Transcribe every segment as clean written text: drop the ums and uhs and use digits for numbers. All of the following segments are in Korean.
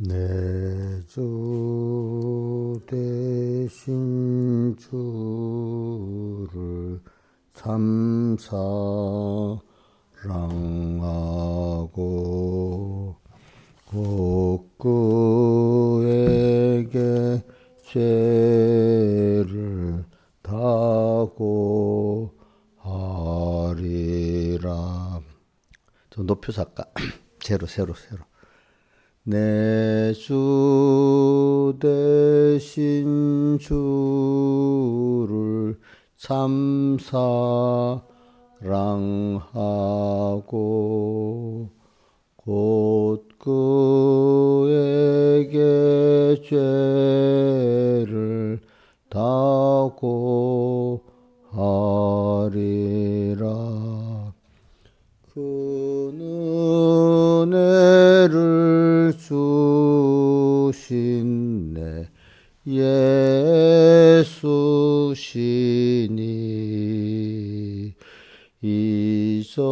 내 주 대신 주를 참 사랑하고 곧 그에게 죄를 다고 하리라. 저 높여서 할까? 새로. 내 주 대신 주를 참 사랑하고 곧 그에게 죄를 다고 하리라. 그 은혜를 주신 내 예수시니 이전보다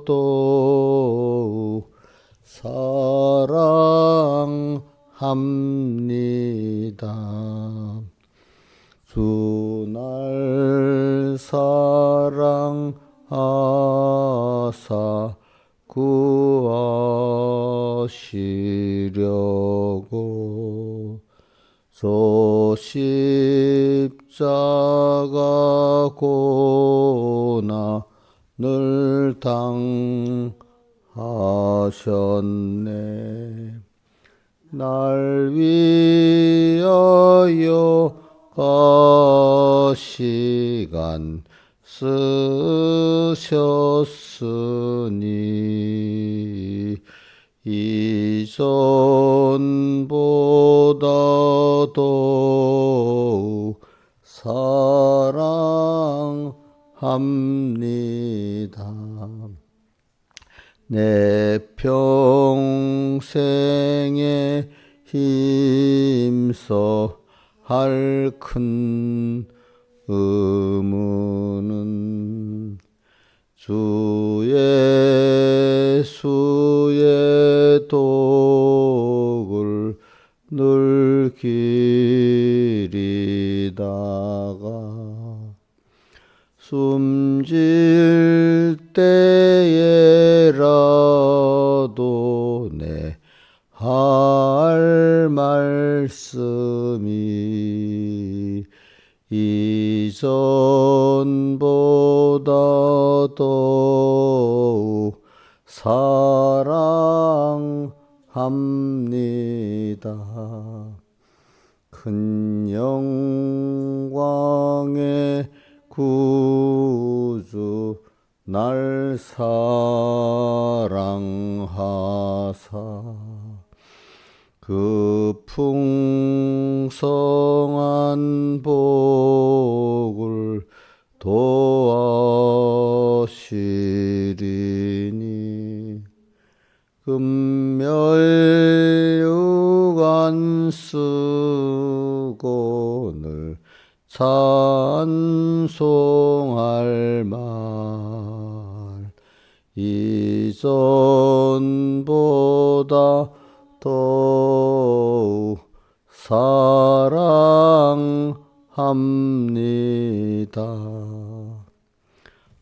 더욱 사랑합니다. 주 날 사랑하사 구하시려고 저 십자가 고난을 당하셨네. 날 위하여 시간 쓰셨으니 이전보다 더욱 사랑합니다. 내 평생에 힘써 할 큰 의무는 주 예수의 독을 늘 기리다가 숨질 때에라도 내 할 말씀이 이전보다 더욱 사랑합니다. 큰 영광의 구주 날 사랑하사 그 풍성한 복을 도하시리니 금멸유관 쓰고 늘 찬송할 말 이전보다 더욱 사랑합니다.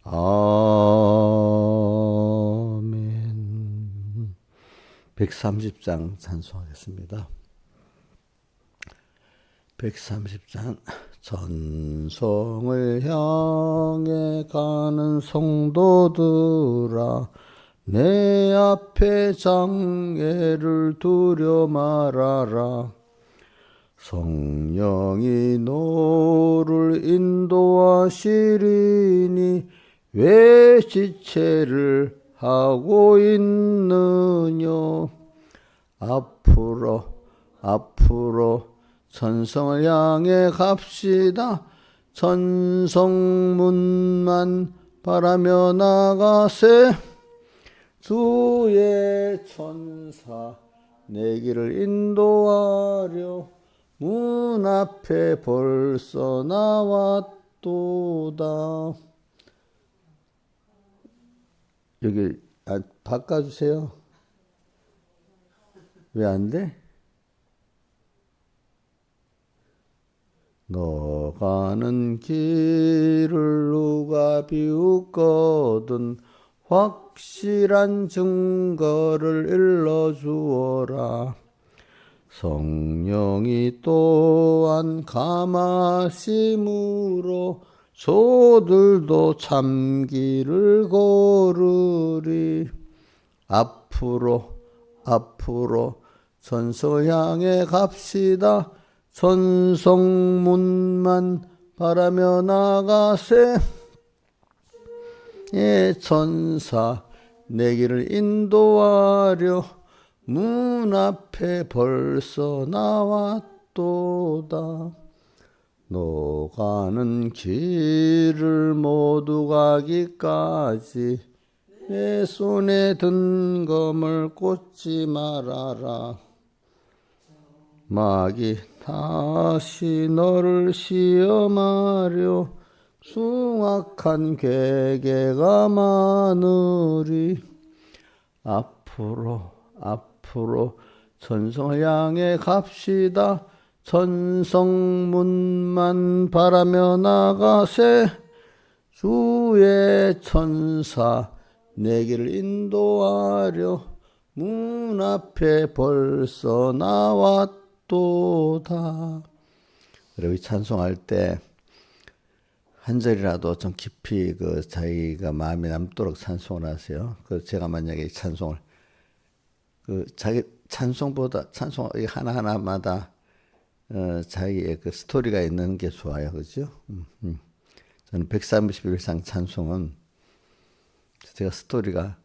아멘. 130장 찬송하겠습니다. 130장 전성을 향해 가는 성도들아 내 앞에 장애를 두려 말아라. 성령이 너를 인도하시리니 왜 지체를 하고 있느냐. 앞으로 천성을 향해 갑시다. 천성문만 바라며 나가세. 주의 천사 내 길을 인도하려 문 앞에 벌써 나왔도다. 여기 바꿔주세요. 왜 안 돼? 너 가는 길을 누가 비웃거든 확실한 증거를 일러주어라. 성령이 또한 감하심으로 소들도 참길을 걸으리. 앞으로 전서 향해 갑시다. 전성문만 바라며 나가세. 예, 천사 내 길을 인도하려 문 앞에 벌써 나왔도다. 너 가는 길을 모두 가기까지 내 손에 든 검을 꽂지 말아라. 마귀 다시 너를 시험하려 숭악한 괴계가 많으리. 앞으로 천성을 향해 갑시다. 천성문만 바라며 나가세. 주의 천사 내 길을 인도하려 문 앞에 벌써 나왔도다. 그리고 이 찬송할 때 한 절이라도 좀 깊이 자기가 마음에 남도록 찬송을 하세요. 제가 만약에 이 찬송을 자기 찬송보다 찬송 하나하나마다 자기의 스토리가 있는 게 좋아요. 그죠? 저는 131상 찬송은 제가 스토리가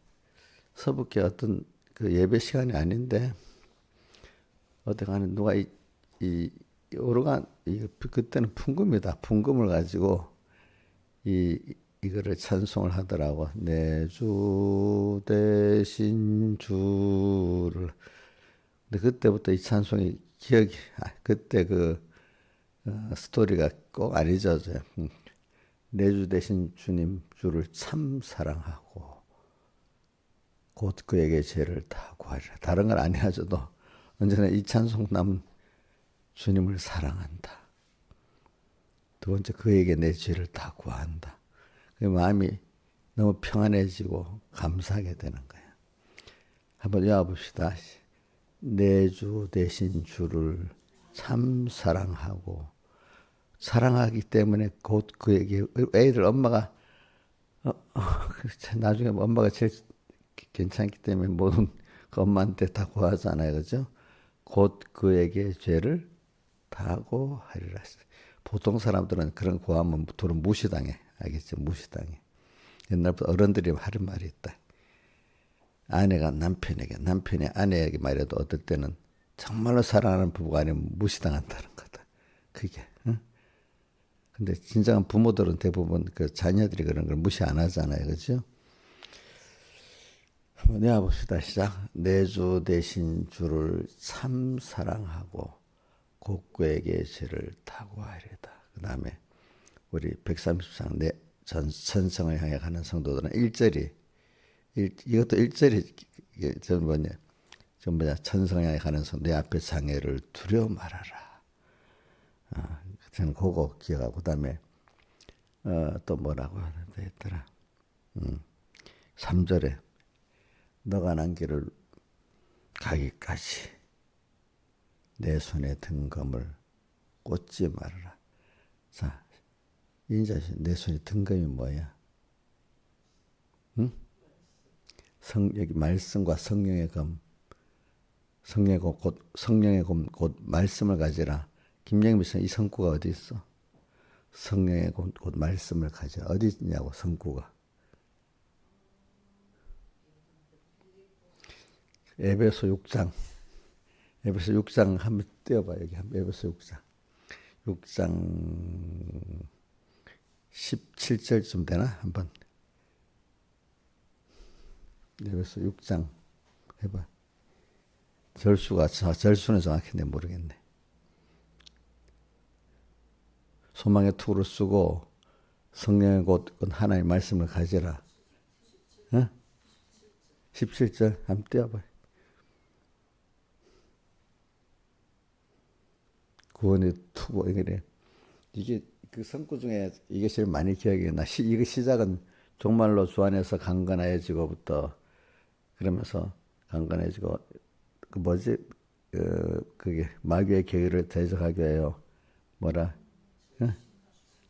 서북계 어떤 예배 시간이 아닌데 어디 가는 누가 이 오르간 그때는 풍금이다. 풍금을 가지고 이거를 찬송을 하더라고. 내 주 대신 주를. 근데 그때부터 이 찬송이 기억이 그때 스토리가 꼭 안 잊어져요. 내 주 대신 주님 주를 참 사랑하고 곧 그에게 죄를 다 구하리라. 다른 건 아니어줘도 언제나 이 찬송 남은 주님을 사랑한다. 두 번째 그에게 내 죄를 다 구한다. 그 마음이 너무 평안해지고 감사하게 되는 거예요. 한번 외워봅시다. 내 주 대신 주를 참 사랑하고 사랑하기 때문에 곧 그에게 애들 엄마가 나중에 엄마가 제일 괜찮기 때문에 모든 그 엄마한테 다 구하잖아요. 그죠? 곧 그에게 죄를 다하고 하리라. 보통 사람들은 그런 구하면 도로 무시당해. 알겠죠? 무시당해. 옛날부터 어른들이 하는 말이 있다. 아내가 남편에게, 남편이 아내에게 말해도 어떨 때는 정말로 사랑하는 부부가 아니면 무시당한다는 거다. 그게. 응? 근데 진정한 부모들은 대부분 자녀들이 그런 걸 무시 안 하잖아요. 그죠? 한번 내어봅시다. 시작. 내 주 대신 주를 참 사랑하고 곧 그에게 죄를 다구하리다. 그 다음에 우리 130상 전성을 향해 가는 성도들은 1절이 이것도 1절이 전부 다 천성을 향해 가는 성 내 앞에 장애를 두려워 말아라. 저는 그거 기억하고 그 다음에 또 뭐라고 했더라. 3절에 너가 난 길을 가기까지 내 손에 든 검을 꽂지 말아라. 자, 인자신 내 손에 든 검이 뭐야? 응? 여기 말씀과 성령의 검. 성령의 검 곧 말씀을 가지라. 김영미 씨, 이 성구가 어디 있어? 성령의 곧 말씀을 가지라. 어디 있냐고 성구가. 에베소 6장. 에베소 6장 한번 띄워봐. 여기 에베소 6장. 6장 17절쯤 되나? 한번. 에베소 6장 해봐. 절수는 정확히 모르겠네. 소망의 투구를 쓰고 성령의 곧 하나님의 말씀을 가지라. 어? 17절 한번 띄워봐. 구원의 투구 이게 그 성구 중에 이게 제일 많이 기억이 나. 이거 시작은 종말로 주 안에서 강건해지고부터 그러면서 강건해지고 그 뭐지 그게 마귀의 계율을 대적하기 위하여 뭐라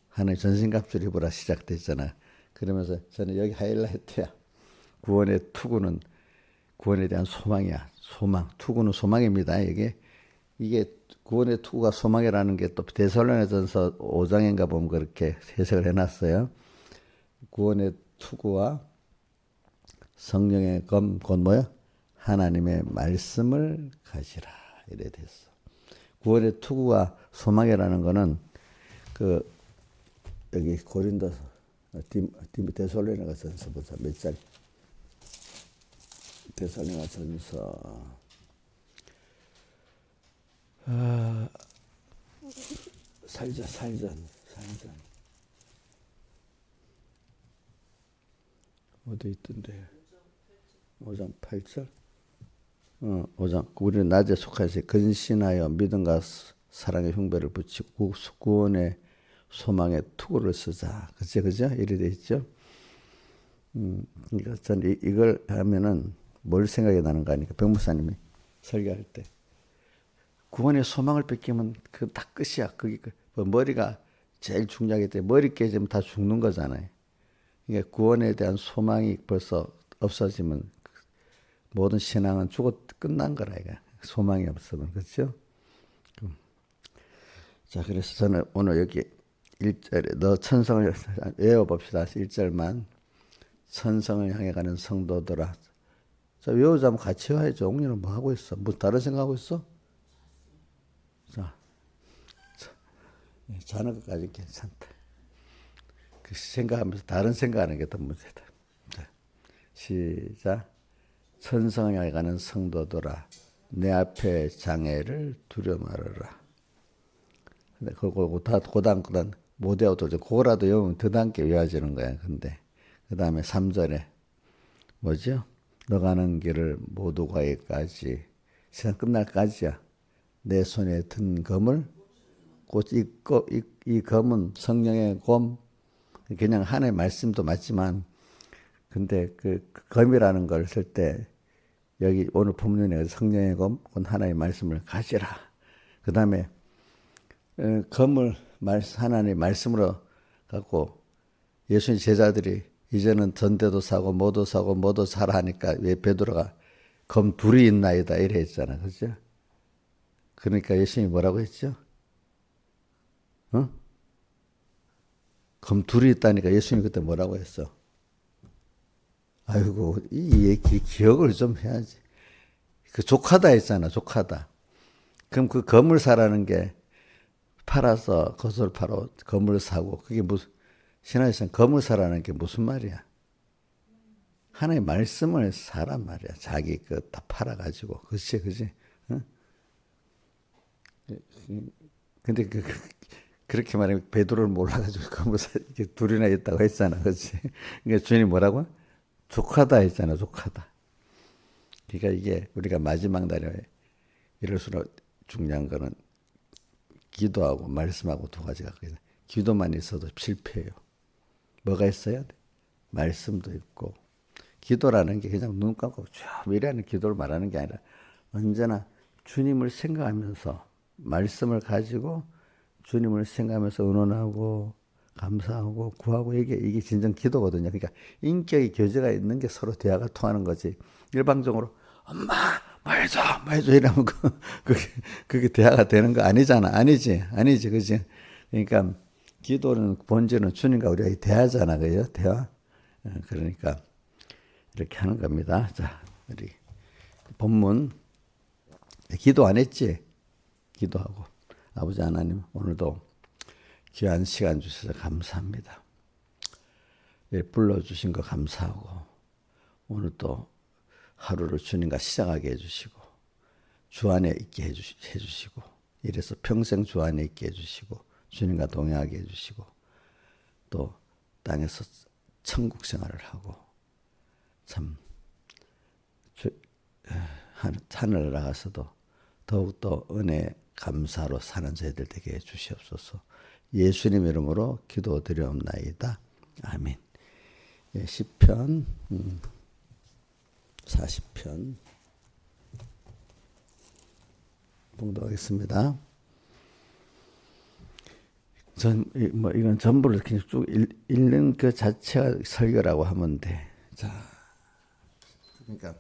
하나님 전신갑주를 입으라 시작됐잖아. 그러면서 저는 여기 하이라이트야. 구원의 투구는 구원에 대한 소망이야. 소망. 투구는 소망입니다. 이게 구원의 투구가 소망이라는 게 또 데살로니가전서 5장인가 보면 그렇게 해석을 해놨어요. 구원의 투구와 성령의 검, 곧 뭐야? 하나님의 말씀을 가지라. 이래 됐어. 구원의 투구와 소망이라는 거는 그 여기 고린도서 데살로니가전서 보자. 몇 장? 데살로니가전서 살전 어디 있던데 5장 8절 5장 우리는 낮에 속하여서 근신하여 믿음과 사랑의 흉배를 붙이고 구원의 소망의 투구를 쓰자. 그죠? 이래 돼 있죠. 그러니까 저는 이걸 하면은 뭘 생각이 나는가 하니까 백목사님이 설교할 때 구원의 소망을 뺏기면 그 다 끝이야. 그게 머리가 제일 중요하기 때문에 머리 깨지면 다 죽는 거잖아요. 그러니까 구원에 대한 소망이 벌써 없어지면 모든 신앙은 끝난 거라 이거. 소망이 없으면 그렇죠? 자, 그래서 저는 오늘 여기 1절에 너 천성을 외워봅시다. 1절만 천성을 향해 가는 성도들아. 자, 외우자면 같이 와야죠. 옥리는 뭐 하고 있어? 뭐 다른 생각하고 있어? 자, 자는 것까지 괜찮다. 그 생각하면서 다른 생각하는 게 더 문제다. 자, 시작. 천성을 향해 가는 성도들아, 내 앞에 장애를 두려 말아라. 근데 그거 다 고단 못 외워도 그거라도 외우면 더 남게 외워지는 거야. 근데 그 다음에 3절에 뭐죠? 너 가는 길을 모두 가기까지 세상 끝날까지야. 내 손에 든 검을 곧 이 검은 성령의 검 그냥 하나의 말씀도 맞지만 근데 그 검이라는 걸 쓸 때 여기 오늘 본문에 성령의 검 곧 하나의 말씀을 가지라. 그 다음에 검을 하나님의 말씀으로 갖고 예수님 제자들이 이제는 전대도 사고 뭐도 사고 뭐도 사라 하니까 왜 베드로가 검 둘이 있나이다 이래 했잖아. 그죠? 그러니까 예수님이 뭐라고 했죠? 검 둘이 있다니까 예수님이 그때 뭐라고 했어? 아이고 이 얘기 기억을 좀 해야지. 그 족하다 했잖아. 족하다. 그럼 그 검을 사라는 게 팔아서 그것을 팔아 검을 사고 그게 무슨 신화에서는 검을 사라는 게 무슨 말이야? 하나의 말씀을 사란 말이야. 자기 그 다 팔아가지고 그치? 응? 근데 그렇게 말하면 베드로를 몰라가지고 검을 이렇게 둘이나 있다고 했잖아, 그렇지? 그러니까 주님이 뭐라고? 족하다 했잖아, 족하다. 그러니까 이게 우리가 마지막 날에 이럴수록 중요한 거는 기도하고 말씀하고 두 가지가 있거든. 기도만 있어도 실패해요. 뭐가 있어야 돼? 말씀도 있고 기도라는 게 그냥 눈 감고 쫙 미래하는 기도를 말하는 게 아니라 언제나 주님을 생각하면서 말씀을 가지고 주님을 생각하면서 의논하고 감사하고 구하고 이게 진정 기도거든요. 그러니까 인격의 교제가 있는 게 서로 대화가 통하는 거지. 일방적으로 엄마 뭐 해줘 이러면 그게 대화가 되는 거 아니잖아. 아니지 그지? 그러니까 기도는 본질은 주님과 우리가 대화잖아. 그죠? 대화. 그러니까 이렇게 하는 겁니다. 자, 우리 본문 기도 안 했지? 기도하고 아버지 하나님 오늘도 귀한 시간 주셔서 감사합니다. 불러주신 거 감사하고 오늘 또 하루를 주님과 시작하게 해주시고 주 안에 있게 해주시고 이래서 평생 주 안에 있게 해주시고 주님과 동행하게 해주시고 또 땅에서 천국 생활을 하고 참 하늘 나가서도 더욱더 은혜 감사로 사는 저희들 되게 해주시옵소서. 예수님 이름으로 기도드리옵나이다. 아멘. 예, 시편 40편 봉독하겠습니다. 이건 전부를 이렇게 쭉 읽는 그 자체가 설교라고 하면 돼. 자, 그러니까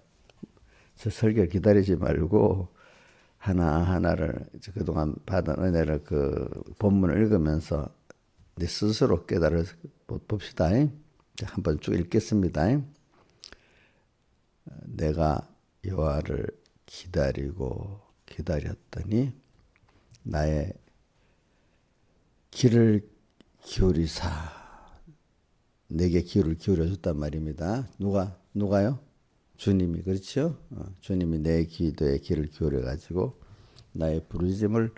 저 설교 기다리지 말고 하나하나를 그동안 받은 은혜를 그 본문을 읽으면서 내 스스로 깨달아 봅시다. 한번 쭉 읽겠습니다. 내가 여호와를 기다렸더니 나의 귀를 기울이사 내게 귀를 기울여줬단 말입니다. 누가요? 주님이, 그렇죠? 주님이 내 기도에 귀를 기울여가지고 나의 부르짖음을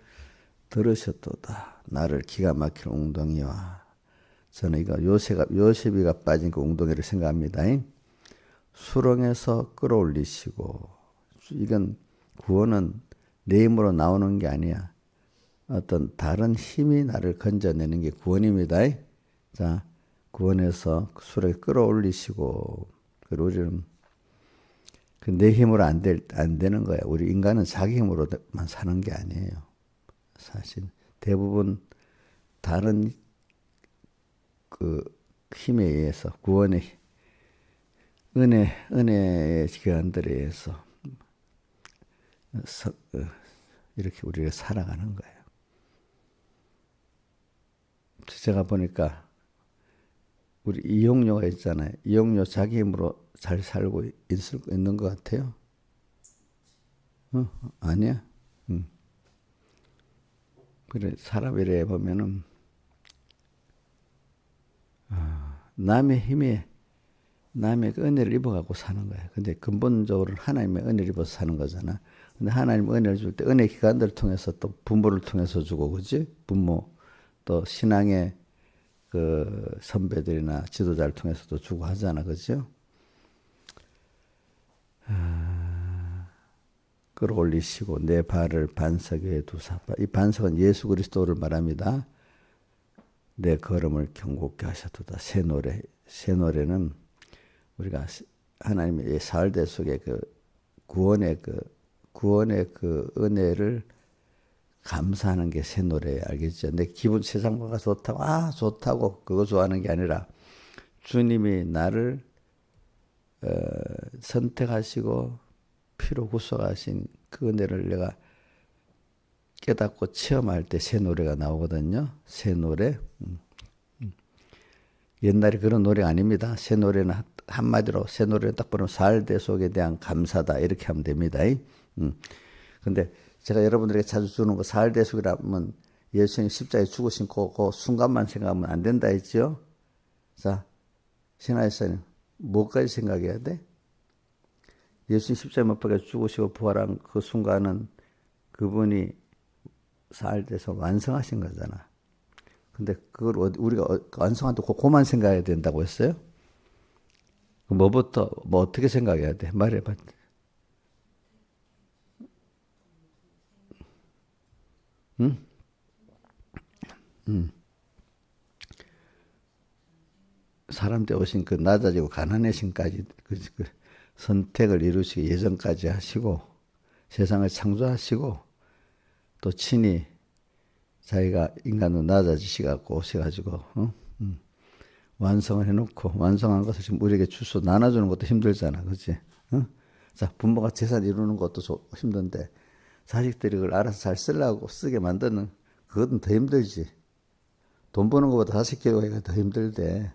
들으셨도다. 나를 기가 막힌 웅덩이와, 저는 이거 요셉이가 빠진 그 웅덩이를 생각합니다. 수렁에서 끌어올리시고, 이건 구원은 내 힘으로 나오는 게 아니야. 어떤 다른 힘이 나를 건져내는 게 구원입니다. 자, 구원에서 수렁에 끌어올리시고, 그리고 우리는 내 힘으로 안 되는 거야. 우리 인간은 자기 힘으로만 사는 게 아니에요. 사실 대부분 다른 그 힘에 의해서, 구원의 은혜의 기관들에 의해서 이렇게 우리가 살아가는 거예요. 제가 보니까 우리 이용료가 있잖아요. 이용료 자기 힘으로 잘 살고 있는 것 같아요. 아니야. 그래, 사람 이래 보면은 남의 힘에, 남의 그 은혜를 입어갖고 사는 거야. 근데 근본적으로는 하나님의 은혜를 입어서 사는 거잖아. 근데 하나님 은혜를 줄 때 은혜 기관들을 통해서, 또 부모를 통해서 주고, 그지? 부모, 또 신앙의 그 선배들이나 지도자를 통해서도 주고 하잖아, 그죠? 끌어올리시고 내 발을 반석 위에 두사. 이 반석은 예수 그리스도를 말합니다. 내 걸음을 경고케 하셨도다. 새 노래는 우리가 하나님의 사흘대 속에 그 구원의 그 은혜를 감사하는 게 새 노래예요. 알겠죠? 내 기분, 세상과가 좋다고 그거 좋아하는 게 아니라 주님이 나를 선택하시고 피로 구속하신 그 은혜를 내가 깨닫고 체험할 때 새 노래가 나오거든요. 새 노래. 옛날에 그런 노래가 아닙니다. 새 노래는 한마디로, 새 노래는 딱 보면 사흘대 속에 대한 감사다, 이렇게 하면 됩니다. 근데 제가 여러분들에게 자주 주는 거, 사흘대 속이라면 예수님 십자가에 죽으신 그 순간만 생각하면 안 된다 했죠. 자, 신하에서는 뭐까지 생각해야 돼? 예수님 십자가에 못 박혀 죽으시고 부활한 그 순간은 그분이 사흘대에서 완성하신 거잖아. 근데 그걸 우리가 완성한테 그만 생각해야 된다고 했어요? 뭐부터, 어떻게 생각해야 돼? 말해봐. 응? 사람 되오신 그 낮아지고 가난해신까지 그 선택을 이루시기 예전까지 하시고, 세상을 창조하시고, 또 친히 자기가 인간으로 낮아지셔갖고 오셔가지고 완성을 해놓고, 완성한 것을 지금 우리에게 주소 나눠주는 것도 힘들잖아, 그렇지? 자, 부모가 재산 이루는 것도 힘든데 자식들이 그걸 알아서 잘 쓰려고 쓰게 만드는, 그것은 더 힘들지. 돈 버는 것보다 자식 교육하기가 더 힘들대.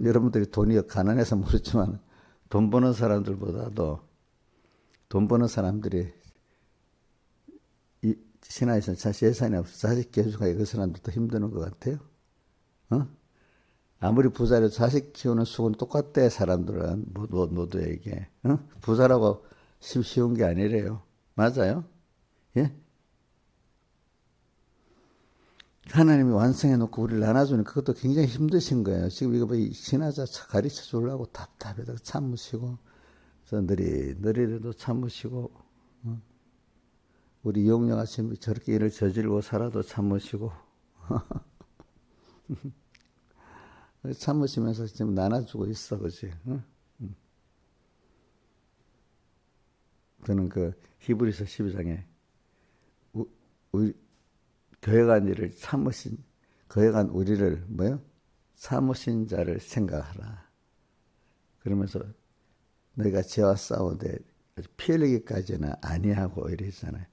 여러분들이 돈이 가난해서 모르지만 돈 버는 사람들보다도, 돈 버는 사람들이 이 신화에서는 자식 예산이 없어 자식 교육하기, 그 사람들도 힘드는 것 같아요. 아무리 부자라도 자식 키우는 수고는 똑같대, 사람들은 모두에게. 부자라고 쉬운 게 아니래요. 맞아요? 예? 하나님이 완성해 놓고 우리를 나눠주는 그것도 굉장히 힘드신 거예요. 지금 이거 신하자 가르쳐 주려고 답답해서 참으시고, 그래서 느리도 참으시고, 우리 이용녀같이 저렇게 일을 저지르고 살아도 참으시고 참으시면서 지금 나눠주고 있어, 그지? 응? 저는 그 히브리서 12장에 우리 교회 간 일을 참으신 교회 간 우리를 뭐요? 참으신 자를 생각하라. 그러면서 너희가 죄와 싸우되 피 흘리기까지는 아니하고 이랬잖아요.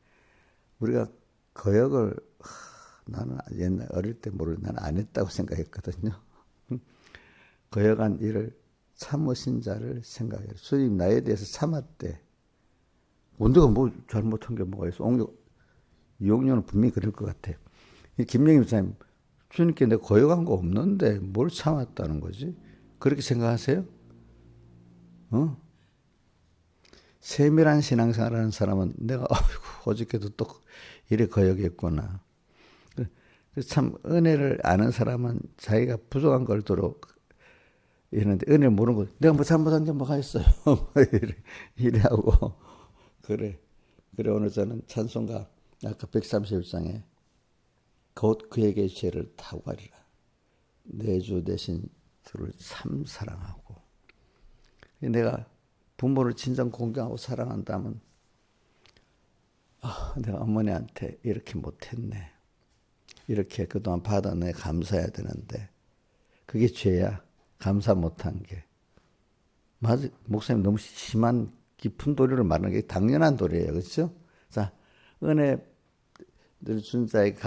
우리가 거역을 나는 옛날 어릴 때 나는 안 했다고 생각했거든요. 거역한 일을 참으신 자를 생각해요. 주님 나에 대해서 참았대. 내가 뭐 잘못한 게 뭐가 있어? 이용료는 분명히 그럴 것 같아. 김영임 목사님, 주님께 내가 거역한 거 없는데 뭘 참았다는 거지? 그렇게 생각하세요? 세밀한 신앙생활하는 사람은 내가 어저께도 또 이래 거역했구나. 참 은혜를 아는 사람은 자기가 부족한 걸 도록 이러는데 은혜를 모르는 거 내가 뭐 잘못한 게 뭐가 있어요? 이래 하고 그래 오늘 저는 찬송가 아까 131장에 곧 그에게 죄를 타고 가리라. 내 주 대신 주를 참 사랑하고 내가 부모를 진정 공경하고 사랑한다면 내가 어머니한테 이렇게 못했네. 이렇게 그동안 받아 내 감사해야 되는데 그게 죄야. 감사 못한 게. 맞아. 목사님 너무 심한 깊은 도리를 말하는 게 당연한 도리예요. 그렇죠? 자, 은혜를 준 자에게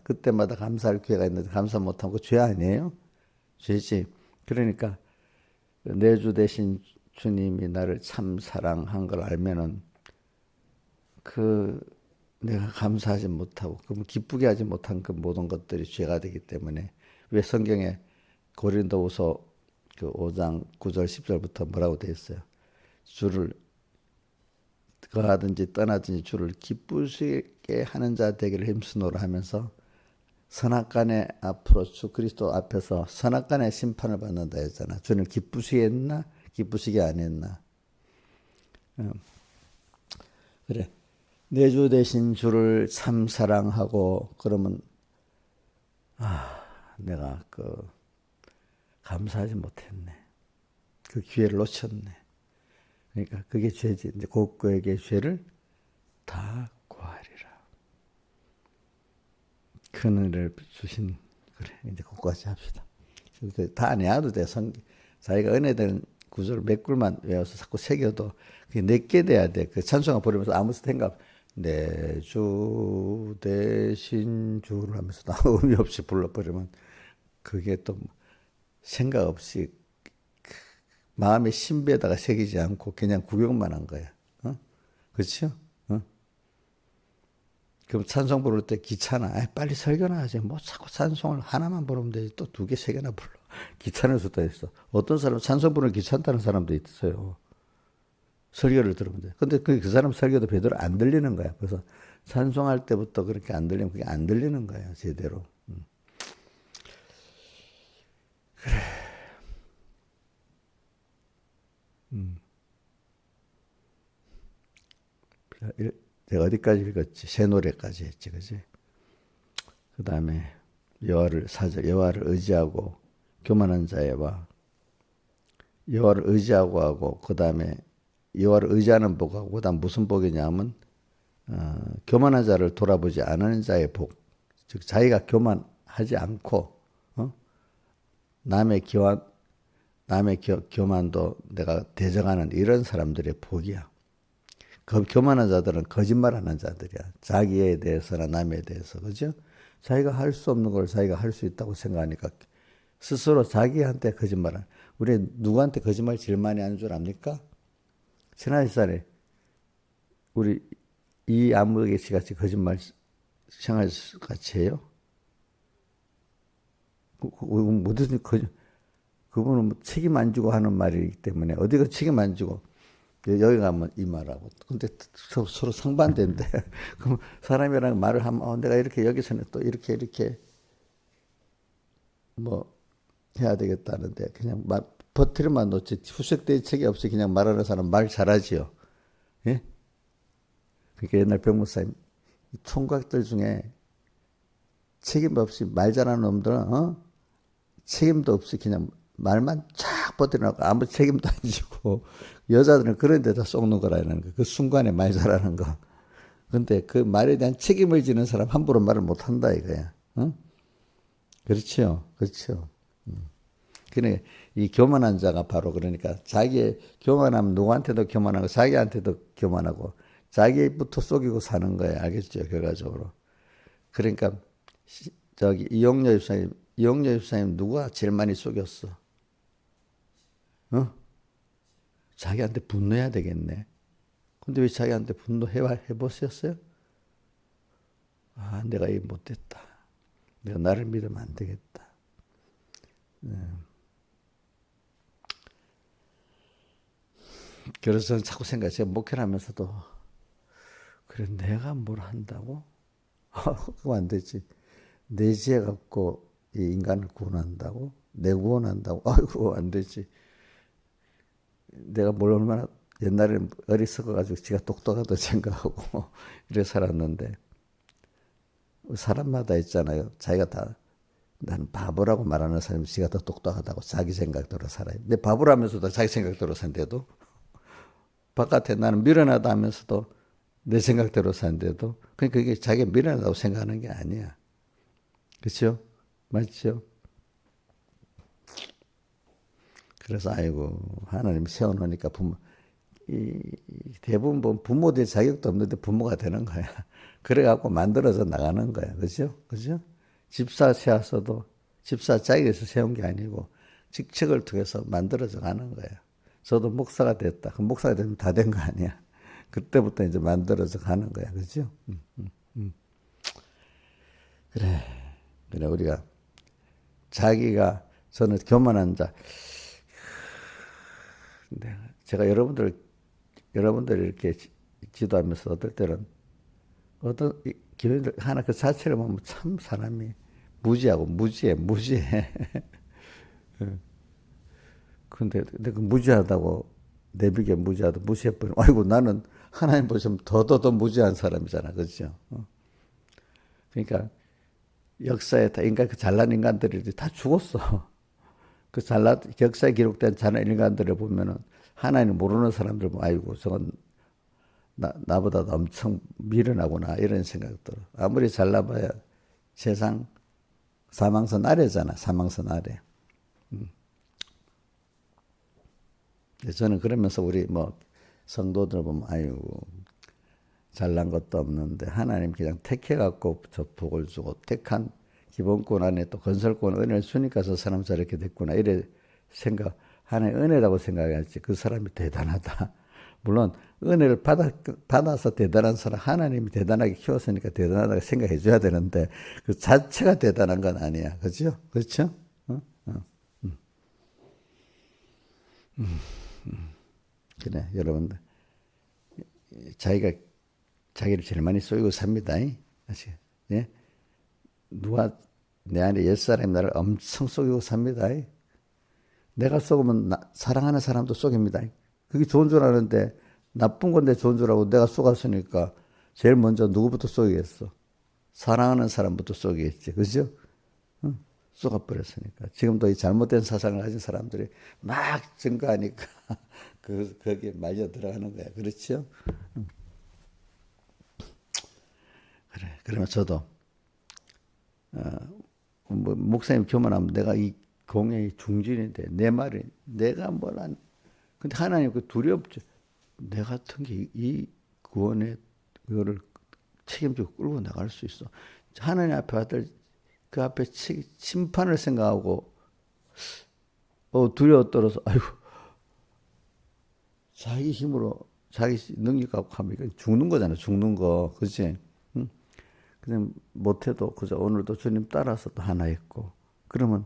그때마다 감사할 기회가 있는데 감사 못하면 그 죄 아니에요? 죄지. 그러니까 내 주 대신 주님이 나를 참 사랑한 걸 알면은 내가 감사하지 못하고 그럼 기쁘게 하지 못한 그 모든 것들이 죄가 되기 때문에 왜 성경에 고린도후서 그 5장 9절 10절부터 뭐라고 되어 있어요? 주를 거하든지 떠나든지 주를 기쁘시게 하는 자 되기를 힘쓰노라 하면서 선악간에 앞으로 주 그리스도 앞에서 선악간의 심판을 받는다 했잖아. 주님 기쁘시게 했나? 기쁘시게 안 했나? 그래. 내 주 대신 주를 참 사랑하고 그러면 내가 감사하지 못했네. 그 기회를 놓쳤네. 그러니까 그게 죄지. 이제 그에게 죄를 다 구하리라. 큰 은혜를 주신 그래 이제 그거까지 합시다. 다 안 해도 돼. 자기가 은혜된 구절 몇 글만 외워서 자꾸 새겨도 그게 내게 돼야 돼. 그 찬송가 부르면서 아무 생각 내 주 대신 주를 하면서 아무 의미 없이 불러버리면 그게 또 생각 없이 마음의 신비에다가 새기지 않고 그냥 구경만 한 거야. 그렇죠? 그럼 찬송 부를 때 귀찮아. 빨리 설교나 하지. 뭐 자꾸 찬송을 하나만 부르면 되지. 또 2개, 3개나 불러. 귀찮을 수도 있어. 어떤 사람은 찬송 부르는 귀찮다는 사람도 있어요. 설교를 들으면 돼. 근데 그 사람 설교도 제대로 안 들리는 거야. 그래서 찬송할 때부터 그렇게 안 들리면 그게 안 들리는 거야. 제대로. 그래. 내가 어디까지 읽었지? 새 노래까지 했지, 그지? 그 다음에 여호와를 의지하고 교만한 자애와 여호와를 의지하고 하고 그 다음에 여호와를 의지하는 복하고 그 다음 무슨 복이냐면 교만한 자를 돌아보지 않는 자의 복. 즉 자기가 교만하지 않고 남의 교만도 내가 대적하는 이런 사람들의 복이야. 교만한 자들은 거짓말하는 자들이야. 자기에 대해서나 남에 대해서, 그죠? 자기가 할 수 없는 걸 자기가 할 수 있다고 생각하니까 스스로 자기한테 거짓말하는. 우리 누구한테 거짓말 제일 많이 하는 줄 압니까? 지난달에 우리 이 아무개씨 같이 거짓말 생활 같이 해요? 뭐든지 그분은 뭐 책임 안 지고 하는 말이기 때문에 어디가 책임 안 지고 여기 가면 이 말하고 근데 서로 상반된데 그럼 사람이랑 말을 하면 내가 이렇게 여기서는 또 이렇게 뭐 해야 되겠다는데 그냥 버티를만 놓지 후색 대책이 없이 그냥 말하는 사람 말 잘하지요. 예? 그러니까 옛날 백목사님 총각들 중에 책임 없이 말 잘하는 놈들은 책임도 없이 그냥 말만 쫙 버텨놓고 아무 책임도 안 지고 여자들은 그런 데다 속는 거라는 거. 그 순간에 말 잘하는 거. 근데 그 말에 대한 책임을 지는 사람 함부로 말을 못 한다 이거야. 응? 그렇죠. 그렇죠. 그래 이 교만한 자가 바로 그러니까 자기의 교만하면 누구한테도 교만하고 자기한테도 교만하고 자기부터 속이고 사는 거예요. 알겠죠? 결과적으로. 그러니까 저기 이용녀 집사님 누가 제일 많이 속였어? 어? 자기한테 분노해야 되겠네. 근데 왜 자기한테 해보셨어요? 아, 내가 이 못됐다. 내가 나를 믿으면 안 되겠다. 네. 그래서 저는 자꾸 생각해요. 제가 목회를 하면서도 그래 내가 뭘 한다고? 그거 안 되지. 내 지혜 갖고 이 인간을 구원한다고? 내 구원한다고? 아이고 안 되지. 내가 뭘 얼마나 옛날에는 어리석어가지고 지가 똑똑하다 생각하고 이래 살았는데 사람마다 있잖아요. 자기가 다 나는 바보라고 말하는 사람이 지가 더 똑똑하다고 자기 생각대로 살아요. 내 바보라면서도 자기 생각대로 산대도 바깥에 나는 미련하다 하면서도 내 생각대로 산대도 그러니까 그게 자기가 미련하다고 생각하는 게 아니야. 그렇죠? 맞죠? 그래서 아이고 하나님 세워놓으니까 대부분 보면 부모 될 자격도 없는데 부모가 되는 거야. 그래갖고 만들어서 나가는 거야. 그죠? 그죠? 집사 세웠어도 집사 자격에서 세운 게 아니고 직책을 통해서 만들어져 가는 거야. 저도 목사가 됐다. 그럼 목사가 되면 다 된 거 아니야. 그때부터 이제 만들어져 가는 거야. 그죠? 그래. 그래, 우리가 저는 교만한 자. 제가 여러분들 이렇게 지도하면서 어떨 때는 교인들 하나 그 자체를 보면 참 사람이 무지해. 근데 그 무지하다고 내비게 무시해버리면 아이고 나는 하나님 보시면 더더더 무지한 사람이잖아. 그렇죠? 그러니까 역사에 다 그 잘난 인간들이 다 죽었어. 역사에 기록된 잘난 인간들을 보면은 하나님 모르는 사람들 보면 아이고 저건 나보다도 엄청 미련하구나 이런 생각 들어. 아무리 잘나봐야 세상 사망선 아래잖아. 사망선 아래. 저는 그러면서 우리 성도들 보면 아이고 잘난 것도 없는데 하나님 그냥 택해갖고 저 복을 주고 택한 기본권 안에 또 건설권 은혜를 주니까 저 사람 저렇게 됐구나 이래 생각 하나의 은혜라고 생각하지 그 사람이 대단하다. 물론 은혜를 받아서 대단한 사람 하나님이 대단하게 키웠으니까 대단하다고 생각해 줘야 되는데 그 자체가 대단한 건 아니야. 그렇죠? 그렇죠? 그래 여러분들 자기를 제일 많이 쏘이고 삽니다. 예? 누가 내 안에 옛사람이 나를 엄청 속이고 삽니다. 내가 속으면 사랑하는 사람도 속입니다. 그게 좋은 줄 아는데 나쁜 건데 좋은 줄 알고 내가 속았으니까 제일 먼저 누구부터 속이겠어? 사랑하는 사람부터 속이겠지. 그죠? 응? 속아버렸으니까. 지금도 이 잘못된 사상을 가진 사람들이 막 증거하니까 거기에 말려 들어가는 거야. 그렇죠? 응. 그래. 그러면 저도 목사님 교만하면 내가 이 공예의 중진인데 내 말이 내가 근데 하나님 그 두렵죠. 내 같은 게 이 구원의 이거를 책임지고 끌고 나갈 수 있어. 하나님 앞에 받을 그 앞에 심판을 생각하고 두려워 떨어서 아이고 자기 힘으로 자기 능력 갖고 하면 이건 죽는 거잖아. 죽는 거. 그렇지? 응? 그냥 못해도 그저 오늘도 주님 따라서 또 하나 했고 그러면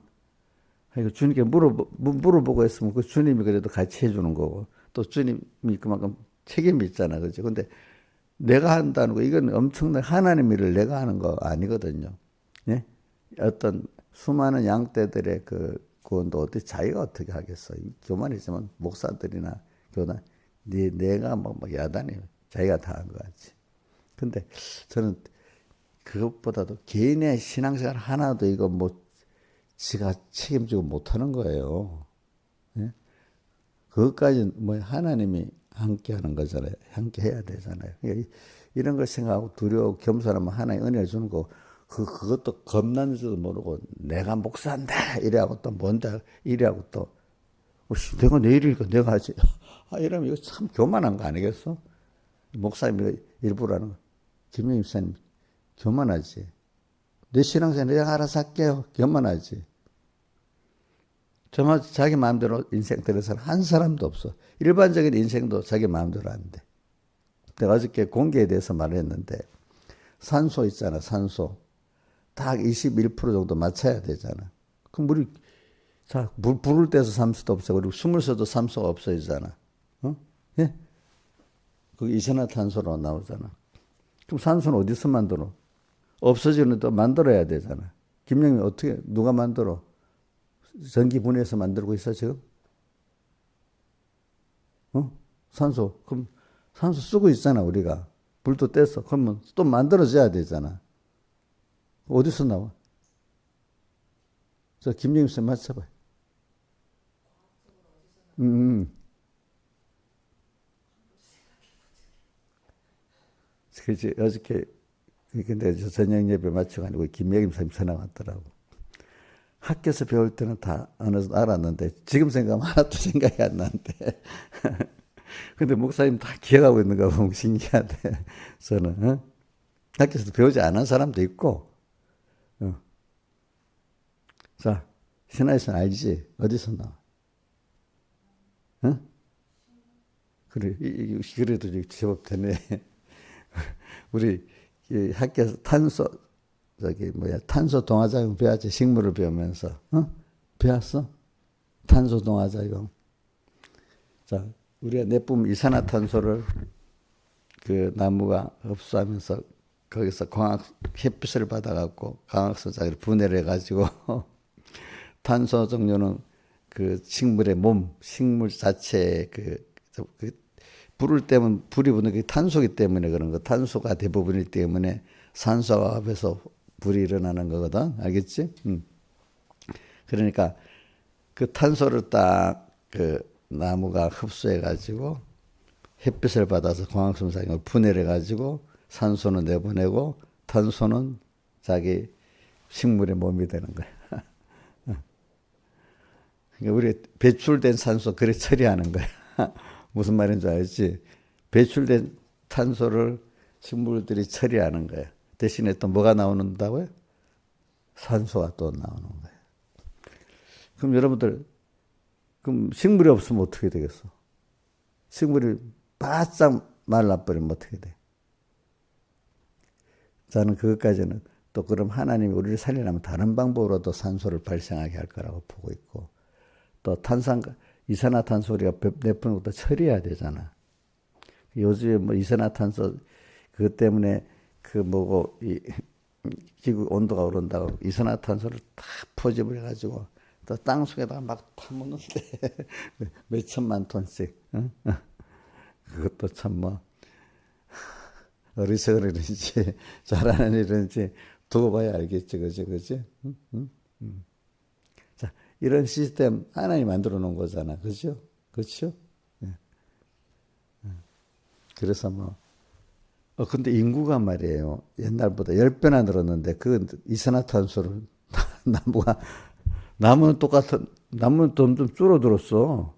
주님께 물어보고 했으면 그 주님이 그래도 같이 해주는 거고 또 주님이 그만큼 책임이 있잖아. 그죠? 근데 내가 한다는 거 이건 엄청난 하나님 일을 내가 하는 거 아니거든요. 예? 어떤 수많은 양떼들의 그 구원도 어떻게 자기가 어떻게 하겠어. 교만이지만 목사들이나 교단 내가 야단이 자기가 다 한 거 같지. 근데 저는 그것보다도 개인의 신앙생활 하나도 이거 뭐 지가 책임지고 못하는 거예요. 예? 그것까지 뭐 하나님이 함께 하는 거잖아요. 함께 해야 되잖아요. 이런 걸 생각하고 두려워 겸손하면 하나님 은혜를 주는 거, 그것도 겁나는지도 모르고 내가 목사인다 이래하고 또 뭔다 이래하고 또 내가 내일이니까 내가 하지. 이러면 이거 참 교만한 거 아니겠어? 목사님이 일부러 하는 거. 김영임 목사님 교만하지. 내 신앙생활 내가 알아서 할게요. 교만하지. 정말 자기 마음대로 인생 되는 사람 한 사람도 없어. 일반적인 인생도 자기 마음대로 안 돼. 내가 어저께 공기에 대해서 말했는데 산소 있잖아. 산소. 딱 21% 정도 맞춰야 되잖아. 그럼 우리 자, 불을 떼서 산소도 없어. 그리고 숨을 쉬어도 산소가 없어지잖아. 어? 예? 그 이산화탄소로 나오잖아. 그럼 산소는 어디서 만들어? 없어지는 또 만들어야 되잖아. 김영민 어떻게 누가 만들어? 전기 분해해서 만들고 있어 지금? 어? 산소. 그럼 산소 쓰고 있잖아 우리가. 불도 뗐어. 그러면 또 만들어져야 되잖아. 어디서 나와? 저 김영민 씨 맞춰봐. 그렇지. 어저께 근데 저 저녁 예배 마치고 아니고 김예김 선생님 전화 왔더라고. 학교에서 배울 때는 다 어느 정도 알았는데 지금 생각하면 하나도 생각이 안 나는데. 근데 목사님 다 기억하고 있는 거 보면 신기하대. 저는 학교에서 배우지 않은 사람도 있고. 자, 신하에서 알지? 어디서 나와? 어? 그래, 그래도 제법 되네. 우리 학교에서 탄소 동화작용 배웠지. 식물을 배우면서 배웠어? 탄소 동화작용. 자, 우리가 내뿜 이산화탄소를 그 나무가 흡수하면서 거기서 햇빛을 받아갖고 광학소자기를 분해를 해가지고 탄소 종류는 그 식물의 식물 자체의 불을 때문에, 불이 붙는 게 탄소기 때문에 그런 거. 탄소가 대부분이기 때문에 산소와 합해서 불이 일어나는 거거든. 알겠지? 그러니까 그 탄소를 딱 그 나무가 흡수해가지고 햇빛을 받아서 광학성상을 분해를 해가지고 산소는 내보내고 탄소는 자기 식물의 몸이 되는 거야. 그러니까 우리 배출된 산소 그래 처리하는 거야. 무슨 말인지 알지? 배출된 탄소를 식물들이 처리하는 거야. 대신에 또 뭐가 나오는다고요? 산소가 또 나오는 거야. 그럼 여러분들, 그럼 식물이 없으면 어떻게 되겠어? 식물이 바짝 말라버리면 어떻게 돼? 저는 그것까지는 또 그럼 하나님이 우리를 살리려면 다른 방법으로도 산소를 발생하게 할 거라고 보고 있고, 또 이산화탄소 우리가 내뿜는 것도 처리해야 되잖아. 요즘에 뭐 이산화탄소 그것 때문에 이 지구 온도가 오른다고 이산화탄소를 다 포집을 해가지고 또 땅 속에다가 막 파묻는데 몇 천만 톤씩. 그것도 참 뭐 어리석은 일인지 잘하는 일인지 두고 봐야 알겠지, 그지? 자, 이런 시스템 하나님 만들어 놓은 거잖아, 그죠? 그렇죠? 그래서 근데 인구가 말이에요. 옛날보다 10배나 늘었는데, 이산화탄소를, 나무는 나무는 점점 줄어들었어.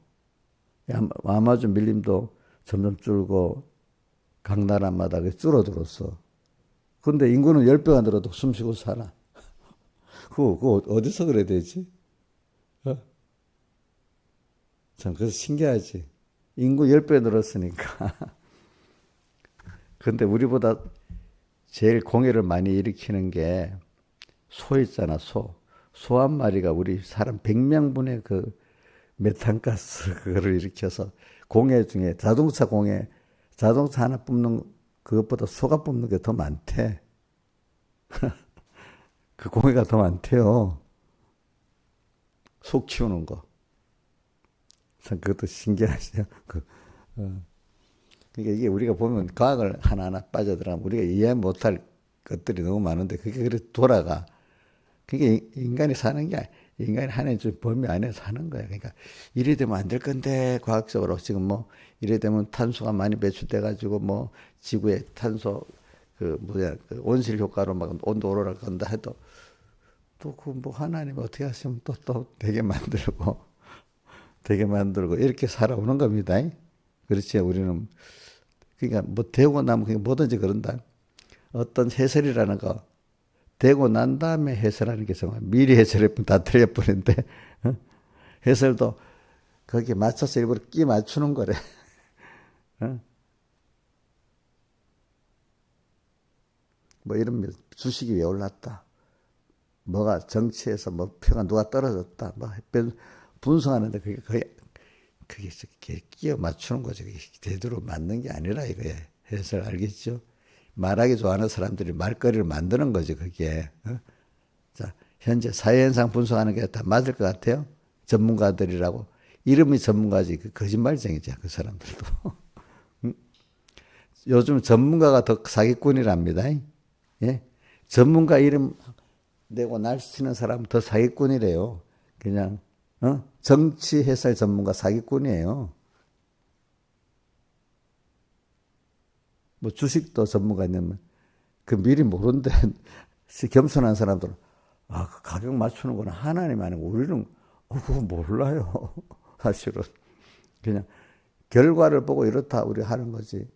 아마존 밀림도 점점 줄고, 각 나라마다 줄어들었어. 근데 인구는 10배가 늘어도 숨쉬고 살아. 그거 어디서 그래야 되지? 참, 그래서 신기하지. 인구 10배 늘었으니까. 근데 우리보다 제일 공해를 많이 일으키는 게 소 있잖아, 소. 소 한 마리가 우리 사람 100명분의 그 메탄가스 그거를 일으켜서 공해 중에 자동차 하나 뿜는 그것보다 소가 뿜는 게 더 많대. 그 공해가 더 많대요. 소 키우는 거. 참 그것도 신기하죠. 그러니까 이게 우리가 보면 과학을 하나하나 빠져들어가면 우리가 이해 못할 것들이 너무 많은데 그게 그래 돌아가. 그게 인간이 사는 게 인간이 하나의 좀 범위 안에 사는 거야. 그러니까 이래 되면 안 될 건데 과학적으로 지금 뭐 이래 되면 탄소가 많이 배출돼 가지고 뭐 지구에 탄소 그 뭐야 그 온실 효과로 막 온도 오르락 건다 해도 또 그 뭐 하나님 어떻게 하시면 또 되게 만들고 이렇게 살아오는 겁니다. 그렇지 우리는 그러니까 뭐 되고 나면 그냥 뭐든지 그런다. 어떤 해설이라는 거 되고 난 다음에 해설하는 게 정말 미리 해설했으면 다 틀려버린데 어? 해설도 거기에 맞춰서 일부러 끼 맞추는 거래. 어? 뭐 이런 주식이 왜 올랐다. 뭐가 정치에서 뭐 표가 누가 떨어졌다. 뭐 분석하는데 그게 끼어 맞추는 거죠. 그게 제대로 맞는 게 아니라 이거에 해설 알겠죠? 말하기 좋아하는 사람들이 말거리를 만드는 거죠. 그게. 어? 자, 현재 사회현상 분석하는 게 다 맞을 것 같아요? 전문가들이라고. 이름이 전문가지. 그 거짓말쟁이죠. 그 사람들도. 요즘 전문가가 더 사기꾼이랍니다. 예? 전문가 이름 내고 날치는 사람 더 사기꾼이래요. 그냥, 정치 해설 전문가 사기꾼이에요. 뭐 주식도 전문가 있는 그 미리 모른데 겸손한 사람들은 그 가격 맞추는 거는 하나님 아니고 우리는 그거 몰라요. 사실은 그냥 결과를 보고 이렇다 우리 하는 거지.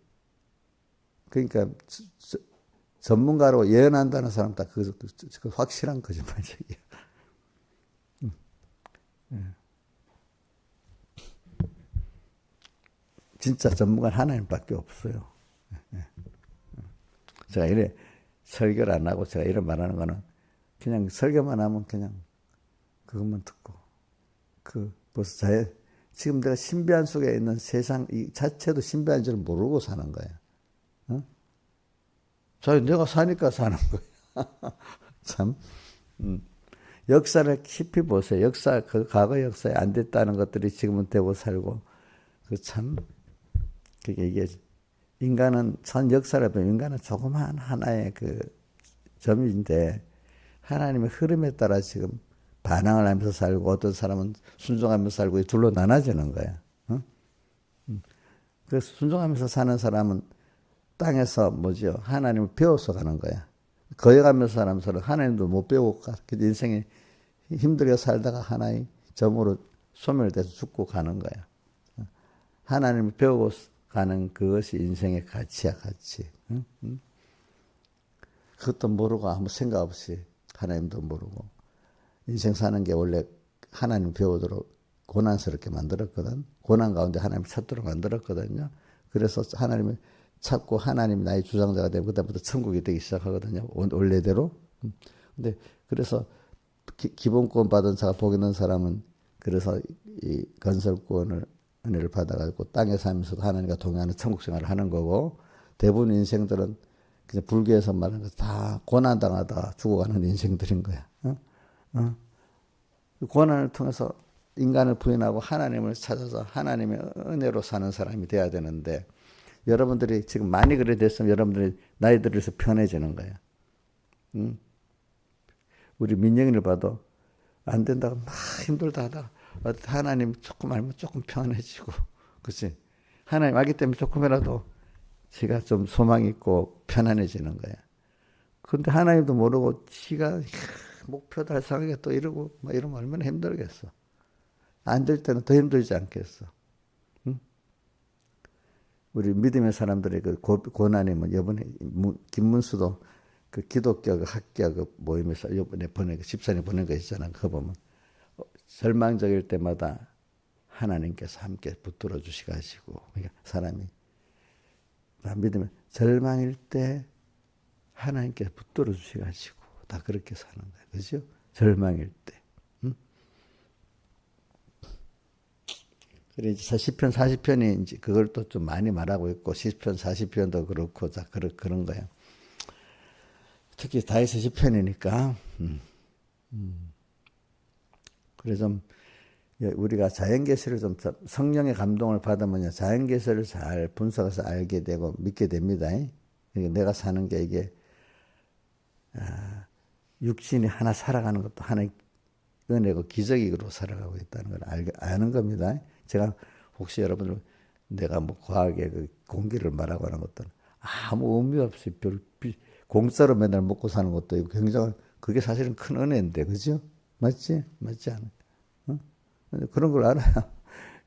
그러니까 전문가로 예언한다는 사람 다 그 확실한 거짓말이야. 진짜 전문가는 하나님밖에 없어요. 제가 이래 설교를 안 하고 제가 이런 말하는 거는 그냥 설교만 하면 그냥 그것만 듣고 벌써 지금 내가 신비한 속에 있는 세상 이 자체도 신비한 줄 모르고 사는 거야. 어? 내가 사니까 사는 거야. 참. 역사를 깊이 보세요. 그 과거 역사에 안 됐다는 것들이 지금은 되고 살고 이게 인간은 전 역사를 보면 인간은 조그마한 하나의 그 점인데 하나님의 흐름에 따라 지금 반항을 하면서 살고 어떤 사람은 순종하면서 살고 둘로 나눠지는 거야. 어? 그래서 순종하면서 사는 사람은 땅에서 뭐죠? 하나님을 배워서 가는 거야. 거여가면서 사는 사람은 하나님도 못 배우고 가. 인생이 힘들게 살다가 하나의 점으로 소멸돼서 죽고 가는 거야. 하나님을 배우고 가는 그것이 인생의 가치야, 가치. 응? 응? 그것도 모르고 아무 생각 없이 하나님도 모르고 인생 사는 게 원래 하나님 배우도록 고난스럽게 만들었거든. 고난 가운데 하나님 찾도록 만들었거든요. 그래서 하나님을 찾고 하나님이 나의 주장자가 되고 그다음부터 천국이 되기 시작하거든요. 원래대로. 근데 그래서 기본권 받은 자가 복 있는 사람은 그래서 이 건설권을 은혜를 받아가지고 땅에 살면서도 하나님과 동행하는 천국 생활을 하는 거고 대부분 인생들은 그냥 불교에서 말하는 거 다 고난당하다가 죽어가는 인생들인 거야. 고난을 통해서 인간을 부인하고 하나님을 찾아서 하나님의 은혜로 사는 사람이 돼야 되는데 여러분들이 지금 많이 그래 됐으면 여러분들이 나이 들어서 편해지는 거야. 우리 민영이를 봐도 안 된다고 막 힘들다 하다가 하나님 조금 알면 조금 편해지고 그치? 하나님 알기 때문에 조금이라도 지가 좀 소망 있고 편안해지는 거야. 근데 하나님도 모르고 지가 목표 달성하게 또 이러고 막 이러면 얼마나 힘들겠어. 안 될 때는 더 힘들지 않겠어. 응? 우리 믿음의 사람들의 그 고난이 뭐 이번에 김문수도 그 기독교 그 학교 그 모임에서 이번에 집사님 보낸 거 있잖아. 그거 보면 절망적일 때마다 하나님께서 함께 붙들어 주시가지고 그러니까 사람이 믿으면 절망일 때 하나님께서 붙들어 주시가지고 다 그렇게 사는 거예요. 그죠? 절망일 때. 응? 그래서 시편 40편이 이제 그걸 또 좀 많이 말하고 있고 시편 40편도 그렇고 다 그런 거예요. 특히 다윗의 시편이니까. 그래서 좀 우리가 자연계시를 좀 성령의 감동을 받으면 자연계시를 잘 분석해서 알게 되고 믿게 됩니다. 내가 사는 게 이게 육신이 하나 살아가는 것도 하나의 은혜고 기적으로 살아가고 있다는 걸 아는 겁니다. 제가 혹시 여러분들 내가 뭐 과학의 그 공기를 말하고 하는 것들은 아무 의미 없이 공짜로 맨날 먹고 사는 것도 있고 굉장히 그게 사실은 큰 은혜인데 그죠? 맞지? 맞지 않아? 어? 그런 걸 알아야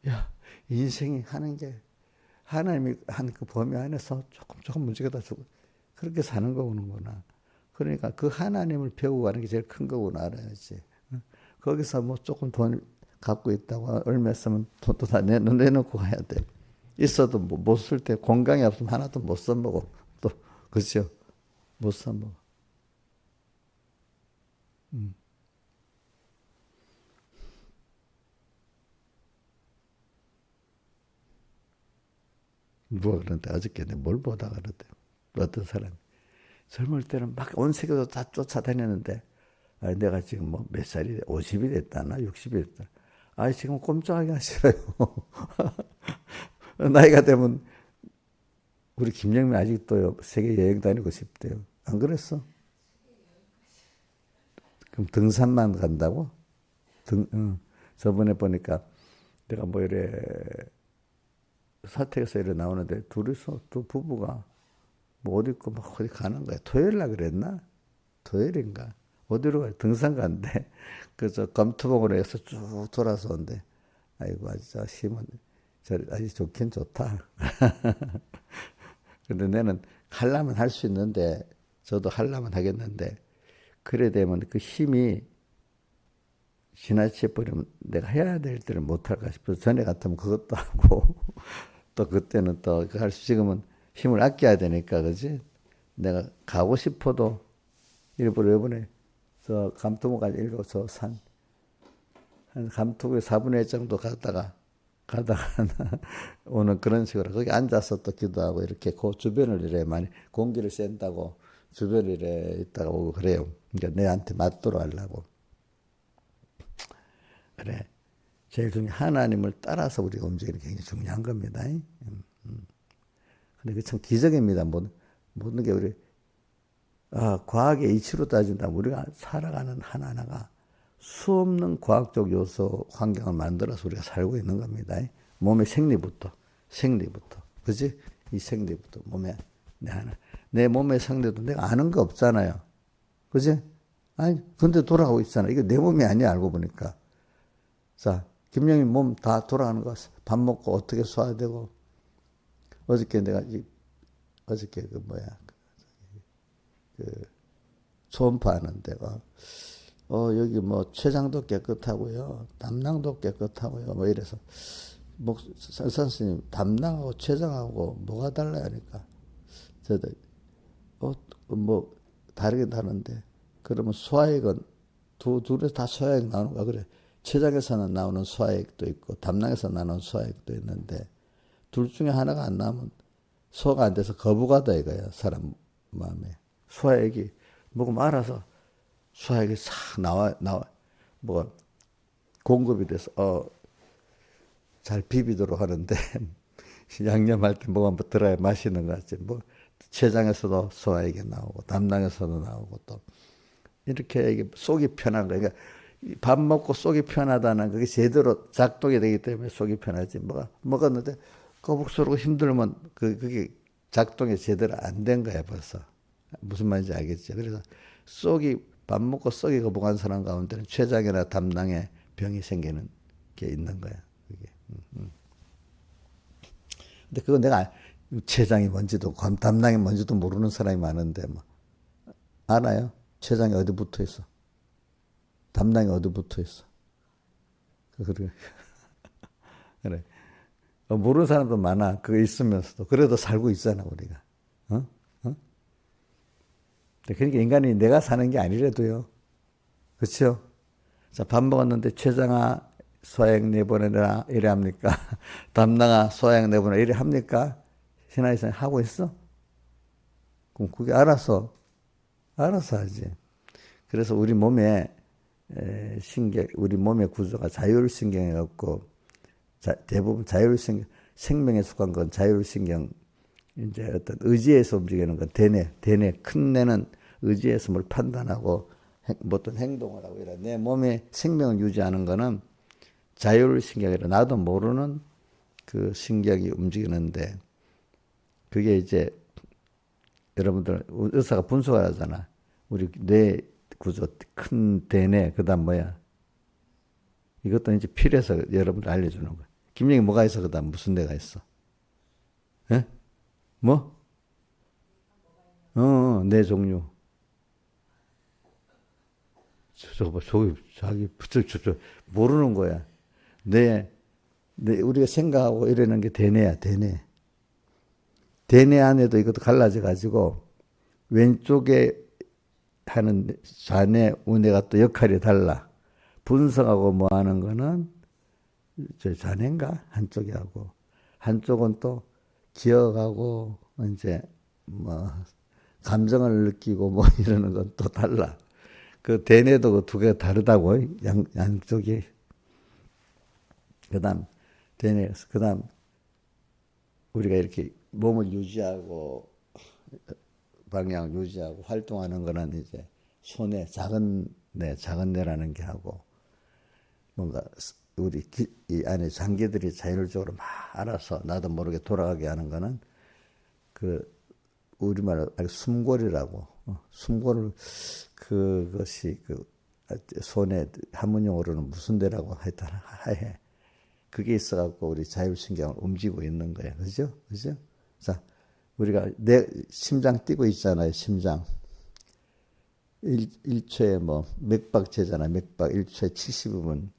야 인생이 하는 게 하나님이 한 그 범위 안에서 조금 문제가 다 주고 그렇게 사는 거구나. 그러니까 그 하나님을 배우고 가는 게 제일 큰 거구나 알아야지. 거기서 뭐 조금 돈 갖고 있다고 얼마 쓰면 돈도 다 내놓고 가야 돼. 있어도 뭐 못 쓸 때 건강이 없으면 하나도 못 써먹어. 또 그렇죠? 못 써먹어. 누가 그런데 어저께 내가 뭘 보다가 그러대. 어떤 사람이 젊을 때는 막 온 세계도 다 쫓아다녔는데 내가 지금 뭐 몇 살이 50이 됐다나 60이 됐다. 지금 꼼짝하기 싫어요. 나이가 되면 우리 김영미 아직도 세계 여행 다니고 싶대요. 안 그랬어? 그럼 등산만 간다고? 응. 저번에 보니까 내가 뭐 이래 사택에서 이래 나오는데 둘이서 두 부부가 뭐 어디 있고 막 어디 가는 거야. 토요일 날 그랬나? 토요일인가? 어디로 가요? 등산 간대. 그래서 검토봉으로 해서 쭉 돌아서 온대. 아이고, 아주 힘은, 아주 좋긴 좋다. 근데 나는 하려면 할 수 있는데, 저도 하려면 하겠는데, 그래 되면 그 힘이 지나쳐 버리면 내가 해야 될 때를 못 할까 싶어서 전에 같으면 그것도 하고, 또 그때는 또 할 수, 지금은 힘을 아껴야 되니까, 그지? 내가 가고 싶어도 일부러 이번에 저 감투무까지 읽어서 한 감투의 4분의 1 정도 가다가 오는 그런 식으로 거기 앉아서 또 기도하고 이렇게 그 주변을 이래 많이 공기를 쐰다고 주변을 이래 있다가 오고 그래요. 그러니까 내한테 맞도록 하려고. 그래. 제일 중요한 하나님을 따라서 우리가 움직이는 게 굉장히 중요한 겁니다. 근데 그 참 기적입니다. 모든 게 우리 과학의 이치로 따진다면 우리가 살아가는 하나하나가 수없는 과학적 요소 환경을 만들어서 우리가 살고 있는 겁니다. 몸의 생리부터. 그지? 이 생리부터 몸에 내 몸의 생리도 내가 아는 거 없잖아요. 그지? 아니 근데 돌아가고 있잖아. 이거 내 몸이 아니야 알고 보니까. 자 김영희 몸 다 돌아가는 거 밥 먹고 어떻게 쏴야 되고 어저께 내가 어저께 그 뭐야 그 초음파하는 데가 여기 뭐 췌장도 깨끗하고요, 담낭도 깨끗하고요, 뭐 이래서 목 선생님 담낭하고 췌장하고 뭐가 달라요 하니까 저도 뭐 다르긴 다른데 그러면 소화액은 둘에서 다 소화액 나오는 거야. 그래 췌장에서는 나오는 소화액도 있고 담낭에서 나오는 소화액도 있는데 둘 중에 하나가 안 나오면 소화가 안 돼서 거부가 돼 이거야 사람 마음에. 소화액이 먹으면 알아서 소화액이 싹 나와 뭐 공급이 돼서 잘 비비도록 하는데 양념할 때 뭐가 한번 들어야 맛있는 것 같지. 뭐 췌장에서도 소화액이 나오고 담낭에서도 나오고 또 이렇게 이게 속이 편한 거야. 그러니까 밥 먹고 속이 편하다는 그게 제대로 작동이 되기 때문에 속이 편하지. 뭐가 먹었는데 거북스럽고 힘들면 그게 작동이 제대로 안 된 거야 벌써. 무슨 말인지 알겠죠? 그래서 밥 먹고 쏙이 거북한 사람 가운데는 췌장이나 담낭에 병이 생기는 게 있는 거야. 그게. 근데 그거 내가 췌장이 뭔지도 담낭이 뭔지도 모르는 사람이 많은데 뭐 알아요? 췌장이 어디 붙어 있어? 담낭이 어디 붙어 있어? 그래. 그래. 모르는 사람도 많아. 그거 있으면서도 그래도 살고 있잖아 우리가. 어? 그러니까 인간이 내가 사는 게 아니래도요. 그렇죠? 자, 밥 먹었는데 췌장아 소화액 내보내라 이래 합니까? 담낭아 소화액 내보내라 이래 합니까? 신하이선 하고 있어? 그럼 그게 알아서 하지. 그래서 우리 몸에 신경, 우리 몸의 구조가 자율신경에 없고, 대부분 자율신경, 생명에 속한 건 자율신경, 이제 어떤 의지에서 움직이는 건 대뇌, 큰 뇌는 의지에서 뭘 판단하고 어떤 행동을 하고 이래. 내 몸의 생명을 유지하는 거는 자율신경이라 나도 모르는 그 신경이 움직이는데, 그게 이제 여러분들 의사가 분석을 하잖아. 우리 뇌 구조, 큰 대뇌, 그 다음 뭐야? 이것도 이제 필에서 여러분들 알려주는 거야. 김영이 뭐가 있어? 그 다음 무슨 뇌가 있어? 예? 뭐? 뇌 종류. 자기, 모르는 거야. 우리가 생각하고 이러는 게 대뇌야, 대뇌. 대뇌 안에도 이것도 갈라져 가지고, 왼쪽에 하는 좌뇌, 우뇌가 또 역할이 달라. 분석하고 뭐 하는 거는 저 좌뇌인가? 한쪽이 하고. 한쪽은 또 기억하고, 이제 뭐, 감정을 느끼고 뭐 이러는 건 또 달라. 그 대뇌도 그 두 개가 다르다고, 양쪽이. 그 다음, 대뇌, 그 다음, 우리가 이렇게 몸을 유지하고, 방향을 유지하고 활동하는 거는 이제 손에 작은 뇌라는 게 하고, 뭔가 우리 이 안에 장기들이 자율적으로 막 알아서 나도 모르게 돌아가게 하는 거는 그 우리말로 숨골이라고. 숨골을 그것이 그 손에 한문용어로는 무슨 데라고 하여튼 해. 그게 있어갖고 우리 자율신경을 움직이고 있는 거야. 그죠? 그죠? 자, 우리가 내 심장 뛰고 있잖아요. 심장. 1초에 뭐 맥박제잖아. 맥박 1초에 75분,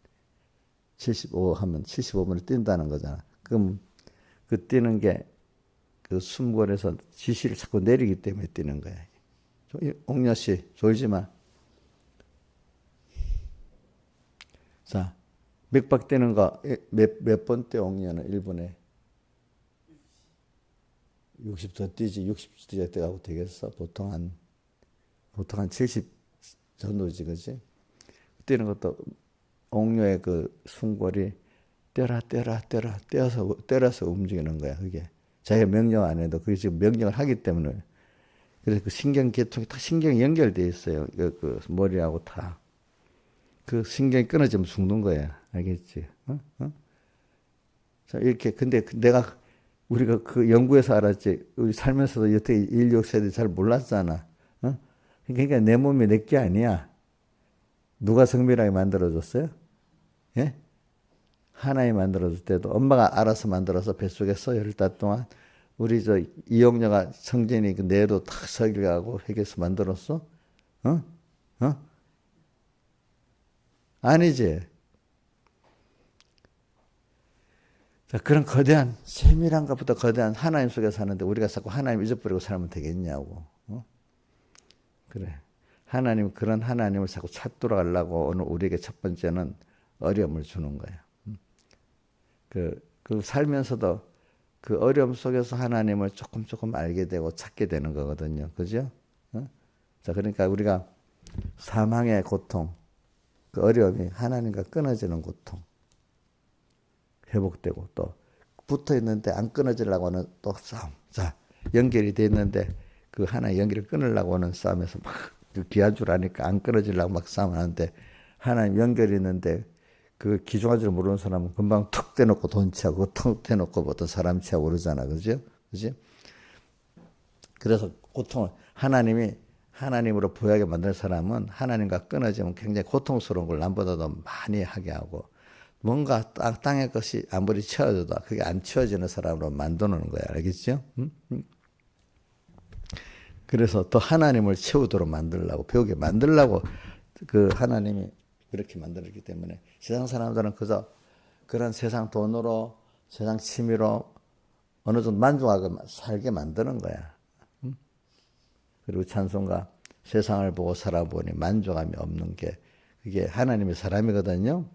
75 하면 75분을 뛴다는 거잖아. 그럼 그 뛰는 게 그 숨골에서 지시를 자꾸 내리기 때문에 뛰는 거야. 옥녀 씨, 졸지 마. 자, 맥박 뛰는 거 몇 번 뛰어 옥녀는 1분에? 60 더 뛰지. 60 뛰어야 돼가고 되겠어. 보통 한 70 정도지, 그지? 뛰는 것도 옥녀의 그 숨골이 때려서 움직이는 거야, 그게. 자기가 명령 안 해도 그게 지금 명령을 하기 때문에. 그래서 그 신경계통이 다 신경이 연결되어 있어요. 그 머리하고 다. 그 신경이 끊어지면 죽는 거야. 알겠지? 자, 이렇게, 근데 우리가 그 연구에서 알았지. 우리 살면서도 여태 인류 역사에 잘 몰랐잖아. 그러니까 내 몸이 내 게 아니야. 누가 성밀하게 만들어줬어요? 예? 하나님 만들어줄 때도 엄마가 알아서 만들어서 뱃속에서 10달 동안 우리 저 이용녀가 성진이 그 뇌도 탁 설계하고 해서 만들었어? 어? 아니지. 자, 그런 거대한, 세밀한 것보다 거대한 하나님 속에 사는데 우리가 자꾸 하나님 잊어버리고 살면 되겠냐고. 그래. 그런 하나님을 자꾸 찾도록 하려고 오늘 우리에게 첫 번째는 어려움을 주는 거예요. 그 살면서도 그 어려움 속에서 하나님을 조금 알게 되고 찾게 되는 거거든요. 그죠? 자, 그러니까 우리가 사망의 고통, 그 어려움이 하나님과 끊어지는 고통, 회복되고 또 붙어 있는데 안 끊어지려고 하는 또 싸움. 자, 연결이 돼 있는데 그 하나의 연결을 끊으려고 하는 싸움에서 막 귀한 줄 아니까 안 끊어지려고 막 싸움하는데 하나님 연결이 있는데 그 기중할 줄 모르는 사람은 금방 툭 떼놓고 돈 취하고 툭 떼놓고 어떤 사람 취하고 그러잖아. 그죠? 그지? 그래서 고통을 하나님으로 부여하게 만든 사람은 하나님과 끊어지면 굉장히 고통스러운 걸 남보다도 많이 하게 하고 뭔가 땅의 것이 아무리 채워져도 그게 안 채워지는 사람으로 만드는 거야. 알겠죠? 그래서 더 하나님을 채우도록 만들려고 배우게 만들려고 그 하나님이 그렇게 만들었기 때문에 세상 사람들은 그저 그런 세상 돈으로 세상 취미로 어느 정도 만족하게 살게 만드는 거야. 그리고 찬송가 세상을 보고 살아보니 만족함이 없는 게 그게 하나님의 사람이거든요.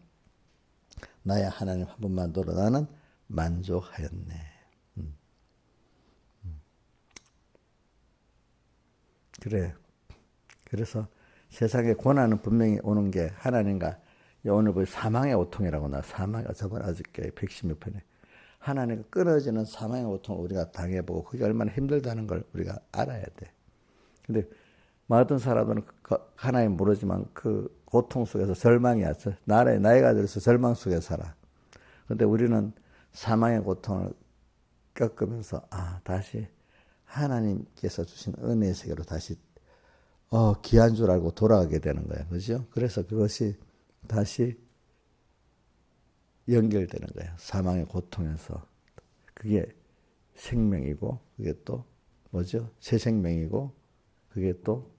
나의 하나님 한 분만으로 나는 만족하였네. 그래. 그래서 세상에 고난은 분명히 오는 게 하나님과 오늘 보니 사망의 고통이라고 나 사망 저번 어저께 110몇 편에 하나님과 끊어지는 사망의 고통을 우리가 당해보고 그게 얼마나 힘들다는 걸 우리가 알아야 돼. 근데 모든 사람들은 하나님 모르지만 그 고통 속에서 절망이 왔어. 나이가 들어서 절망 속에 살아. 근데 우리는 사망의 고통을 겪으면서 다시 하나님께서 주신 은혜의 세계로 다시 귀한 줄 알고 돌아가게 되는 거예요. 그죠? 그래서 그것이 다시 연결되는 거예요. 사망의 고통에서. 그게 생명이고 그게 또 뭐죠? 새 생명이고 그게 또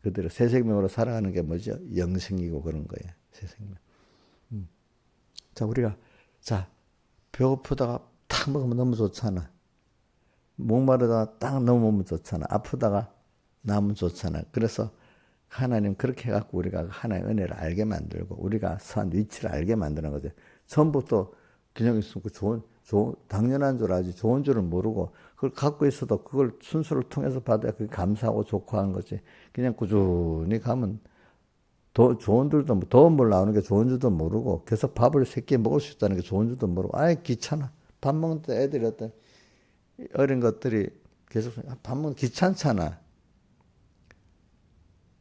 그대로 새 생명으로 살아가는 게 뭐죠? 영생이고 그런 거예요. 새 생명. 자, 우리가 배고프다가 탁 먹으면 너무 좋잖아. 목마르다가 딱 넘으면 좋잖아. 아프다가 나면 좋잖아. 그래서 하나님 그렇게 해갖고 우리가 하나의 은혜를 알게 만들고 우리가 선 위치를 알게 만드는 거죠. 처음부터 균형 있으면 좋은 당연한 줄 알지 좋은 줄은 모르고 그걸 갖고 있어도 그걸 순서를 통해서 받아야 그게 감사하고 좋고 하는 거지. 그냥 꾸준히 가면 더 좋은 줄도 더운 물 나오는 게 좋은 줄도 모르고 계속 밥을 3끼 먹을 수 있다는 게 좋은 줄도 모르고 귀찮아. 밥 먹는 때 애들이 어린 것들이 계속 밥 먹는 귀찮잖아.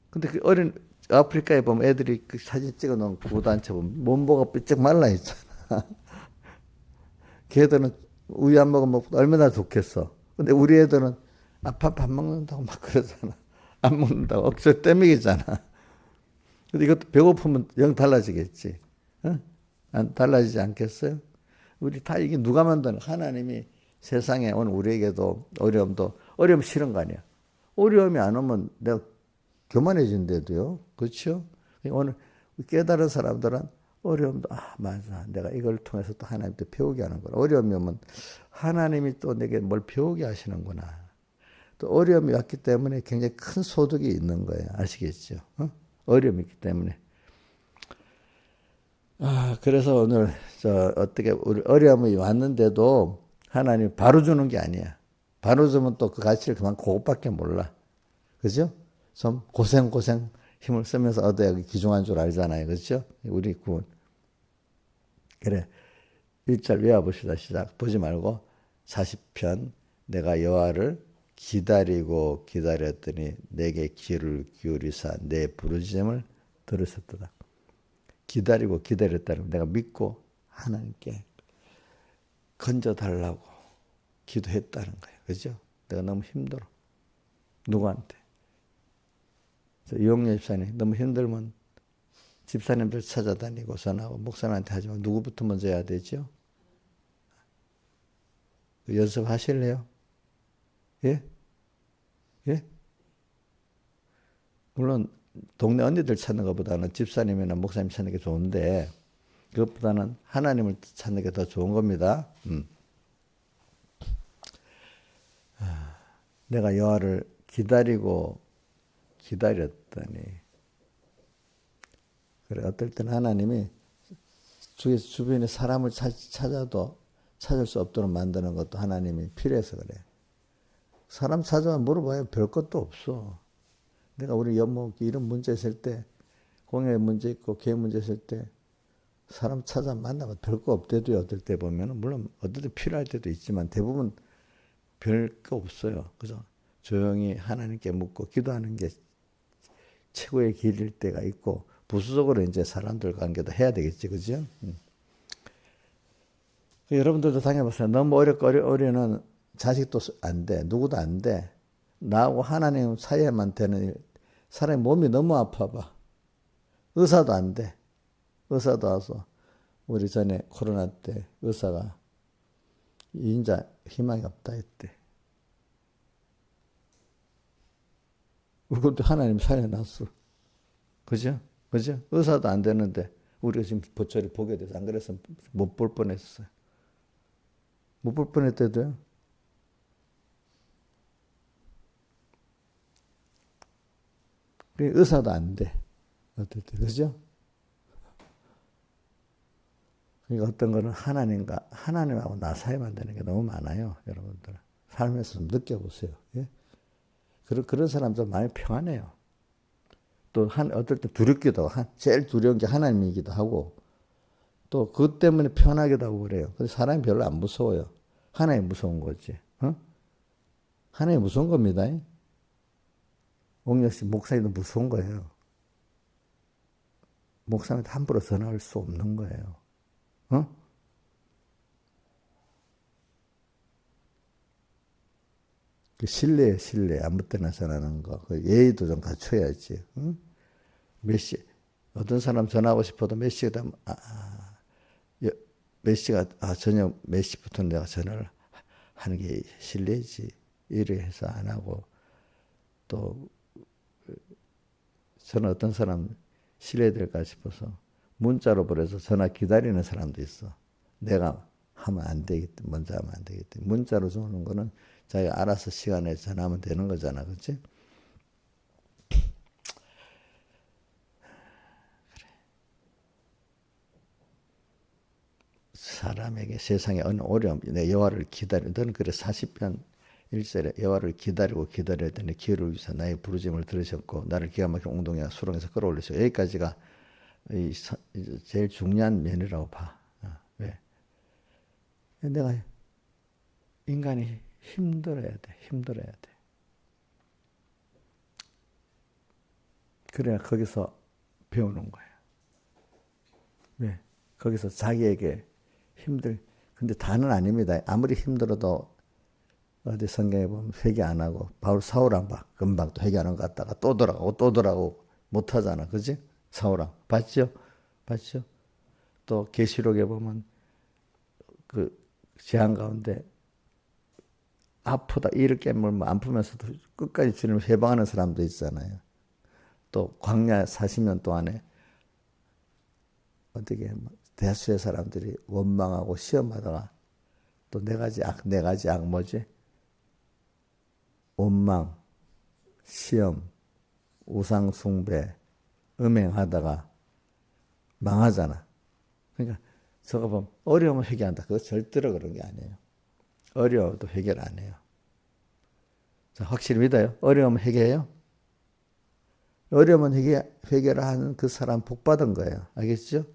근데 그 어린 아프리카에 보면 애들이 그 사진 찍어 놓은 구단체 보면 몸보가 삐쩍 말라 있잖아. 걔들은 우유 안 먹으면 얼마나 좋겠어. 근데 우리 애들은 밥 먹는다고 막 그러잖아. 안 먹는다고 억지로 떼먹이잖아. 근데 이것도 배고프면 영 달라지겠지. 안 달라지지 않겠어요? 우리 다 이게 누가 만드는 하나님이 세상에 온 우리에게도 어려움 싫은 거 아니야. 어려움이 안 오면 내가 교만해진대도요. 그렇죠? 오늘 깨달은 사람들은 어려움도 맞아. 내가 이걸 통해서 또 하나님도 배우게 하는 거라. 어려움이 오면 하나님이 또 내게 뭘 배우게 하시는구나. 또 어려움이 왔기 때문에 굉장히 큰 소득이 있는 거예요. 아시겠죠? 어려움이 있기 때문에. 그래서 오늘 어떻게 우리 어려움이 왔는데도 하나님 바로 주는 게 아니야. 바로 주면 또 그 가치를 그것밖에 몰라. 그죠? 좀 고생 힘을 쓰면서 얻어야 귀중한 줄 알잖아요. 그렇죠? 우리 구원. 그래. 1절 외워봅시다. 시작. 보지 말고 40편 내가 여호와를 기다리고 기다렸더니 내게 귀를 기울이사 내 부르짖음을 들으셨도다. 기다리고 기다렸다는 내가 믿고 하나님께 건져달라고 기도했다는 거예요. 그죠? 내가 너무 힘들어. 누구한테? 이용렬 집사님 너무 힘들면 집사님들 찾아다니고 전하고 목사님한테 하지만 누구부터 먼저 해야 되죠? 연습하실래요? 예? 예? 물론 동네 언니들 찾는 것보다는 집사님이나 목사님 찾는 게 좋은데 그것보다는 하나님을 찾는 게 더 좋은 겁니다. 내가 여호와를 기다리고 기다렸더니 그래 어떨 때는 하나님이 주변에 사람을 찾아도 찾을 수 없도록 만드는 것도 하나님이 필요해서 그래. 사람 찾아와 물어봐야 별 것도 없어. 내가 우리 연목 이런 문제 있을 때 공예 문제 있고 교회 문제 있을 때 사람 찾아 만나면 별 거 없대도요. 어떨 때 보면 물론 어떨 때 필요할 때도 있지만 대부분 별 거 없어요. 그래서 조용히 하나님께 묻고 기도하는 게 최고의 길일 때가 있고 부수적으로 이제 사람들 관계도 해야 되겠지, 그죠? 여러분들도 당해보세요. 너무 어려는 자식도 안 돼, 누구도 안 돼. 나하고 하나님 사이에만 되는 사람의 몸이 너무 아파봐. 의사도 안 돼. 의사도 와서 우리 전에 코로나 때 의사가 인자 희망이 없다 했대. 그것도 하나님 살려놨어. 그죠? 그죠? 의사도 안 되는데 우리가 지금 보철이 보게 돼서 안 그래서 못 볼 뻔했어요. 못 볼 뻔했대도요. 의사도 안 돼. 어떨 때, 그죠? 그러니까 어떤 거는 하나님하고 나 사이만 되는 게 너무 많아요. 여러분들. 살면서 좀 느껴보세요. 예? 그런 사람들 많이 평안해요. 또 어떨 때 두렵기도 하고, 제일 두려운 게 하나님이기도 하고, 또 그것 때문에 편하기도 하고 그래요. 근데 사람이 별로 안 무서워요. 하나님 무서운 거지. 어? 하나님 무서운 겁니다. 옥녀 씨 목사님도 무서운 거예요. 목사님한테 함부로 전화할 수 없는 거예요. 어? 그 신뢰예요, 신뢰. 아무 때나 전화하는 거. 그 예의도 좀 갖춰야지. 응? 몇 시, 어떤 사람 전화하고 싶어도 몇 시가 되면, 몇 시가, 저녁 몇 시부터 내가 전화를 하는 게 신뢰지. 이래 해서 안 하고, 또, 저는 어떤 사람 신뢰될까 싶어서 문자로 보내서 전화 기다리는 사람도 있어. 내가 하면 안 되기 때문에, 먼저 하면 안 되기 때문에. 문자로 주는 거는 자기가 알아서 시간에 전화하면 되는 거잖아. 그치? 사람에게 세상에 어느 어려움, 내 여호와를 기다려. 너는 그래 40편 1절에 여호와를 기다리고 기다려야 되는 기회를 위해서 나의 부르짖음을 들으셨고 나를 기가 막힌 웅덩이와 수렁에서 끌어올리시고 여기까지가 제일 중요한 면이라고 봐. 왜? 내가 인간이 힘들어야 돼. 힘들어야 돼. 그래야 거기서 배우는 거야. 왜? 거기서 자기에게 근데 다는 아닙니다. 아무리 힘들어도 어디 성경에 보면 회개 안 하고 바울 사울왕 봐. 금방 또 회개 안 하는 것 같다가 또 돌아가고 또 돌아가고 못 하잖아. 그지? 사울왕. 봤죠? 봤죠? 또 계시록에 보면 그 재앙 가운데 아프다 이를 깨물면 안 풀면서도 끝까지 주님을 해방하는 사람도 있잖아요. 또 광야 40년 동안에 어떻게 대수의 사람들이 원망하고 시험하다가 또 네 가지 악 뭐지? 원망, 시험, 우상 숭배, 음행하다가 망하잖아. 그러니까 저거 보면 어려우면 회개한다. 그거 절대로 그런 게 아니에요. 어려워도 회개를 안 해요. 자, 확실히 믿어요? 어려우면 회개해요? 어려우면 회개를 하는 그 사람 복 받은 거예요. 알겠죠?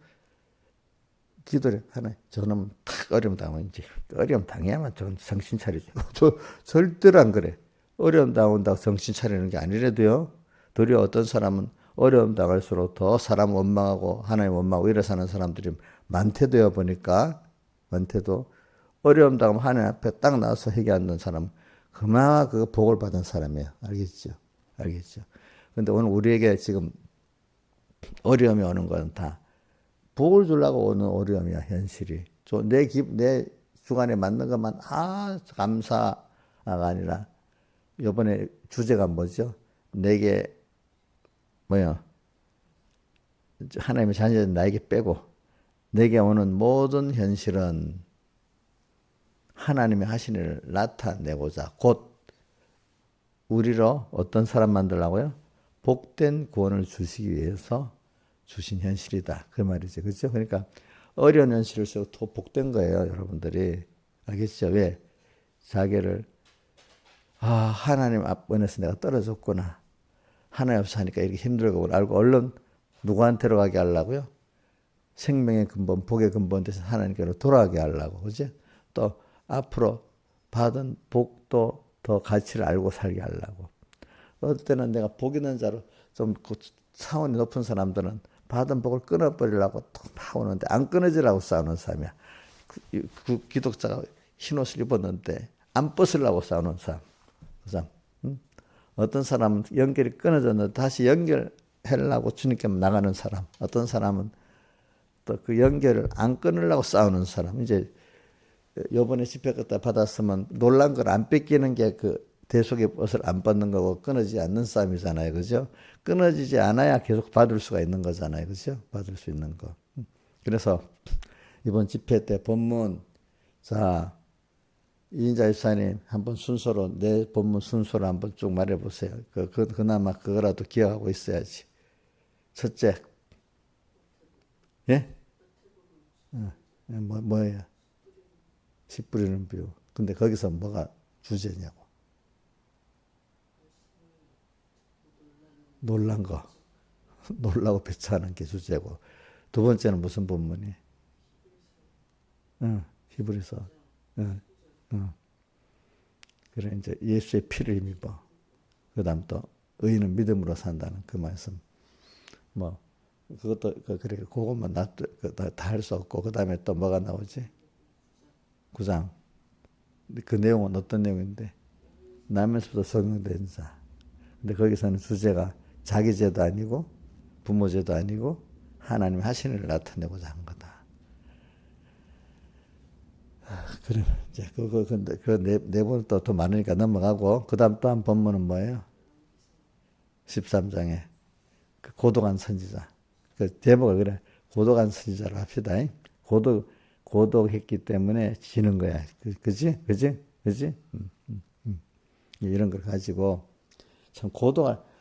기도를 하나 저놈 탁 어려움 당하면 이제 어려움 당해야만 정신 차리죠. 저 절대로 안 그래. 어려움 당한다고 정신 차리는 게 아니래도요. 도리어 어떤 사람은 어려움 당할수록 더 사람 원망하고 하나님 원망하고 이래 사는 사람들이 많대되어 보니까 많대도 어려움 당하면 하나님 앞에 딱 나와서 회개하는 사람 그만 그 복을 받은 사람이에요. 알겠죠? 알겠죠? 근데 오늘 우리에게 지금 어려움이 오는 건 다 복을 주려고 오는 어려움이야, 현실이. 내 주관에 맞는 것만, 감사가 아니라, 요번에 주제가 뭐죠? 내게, 뭐야, 하나님의 자녀들 나에게 빼고, 내게 오는 모든 현실은 하나님의 하신 일을 나타내고자, 곧, 우리로 어떤 사람 만들라고요? 복된 구원을 주시기 위해서 주신 현실이다. 그 말이죠. 그렇죠? 그러니까 어려운 현실일수록 더 복된 거예요. 여러분들이. 알겠죠? 왜? 자기를 하나님 앞에서 내가 떨어졌구나. 하나님 없이 하니까 이렇게 힘들고 알고 얼른 누구한테로 가게 하려고요? 생명의 근본, 복의 근본 대신 하나님께로 돌아가게 하려고. 그죠? 또 앞으로 받은 복도 더 가치를 알고 살게 하려고. 어떨 때는 내가 복 있는 자로 좀 차원이 높은 사람들은 받은 복을 끊어버리려고 막 오는데 안 끊어지라고 싸우는 사람이야. 그 기독자가 흰 옷을 입었는데 안 벗으려고 싸우는 사람. 그 사람. 응? 어떤 사람은 연결이 끊어졌는데 다시 연결하려고 주님께 나가는 사람. 어떤 사람은 또 그 연결을 안 끊으려고 싸우는 사람. 이제 요번에 집회 갖다 받았으면 놀란 걸 안 뺏기는 게 그 대속의 옷을 안 받는 거고 끊어지지 않는 싸움이잖아요. 그죠? 끊어지지 않아야 계속 받을 수가 있는 거잖아요. 그죠? 받을 수 있는 거. 그래서 이번 집회 때 본문, 자, 이인자 집사님 한번 순서로, 내 본문 순서로 한번 쭉 말해보세요. 그나마 그거라도 기억하고 있어야지. 첫째, 예? 뭐예요? 씨 뿌리는 비유. 근데 거기서 뭐가 주제냐고. 놀란 거. 놀라고 배차하는 게 주제고. 두 번째는 무슨 본문이? 히브리서. 응, 응. 그래, 이제 예수의 피를 힘입어. 그 다음 또, 의인은 믿음으로 산다는 그 말씀. 뭐, 그것도, 그래, 그것만 다 할 수 없고, 그 다음에 또 뭐가 나오지? 9장. 그 내용은 어떤 내용인데? 남에서부터 성령된 자. 근데 거기서는 주제가 자기 죄도 아니고, 부모 죄도 아니고, 하나님 하시는 일을 나타내고자 한 거다. 그래, 이제 근데 네 번 또 더 많으니까 넘어가고, 그 다음 또 한 본문은 뭐예요? 13장에 그 고독한 선지자. 그 제목을 그래, 고독한 선지자로 합시다. 고독했기 때문에 지는 거야. 그지? 그지? 그지? 이런 걸 가지고 참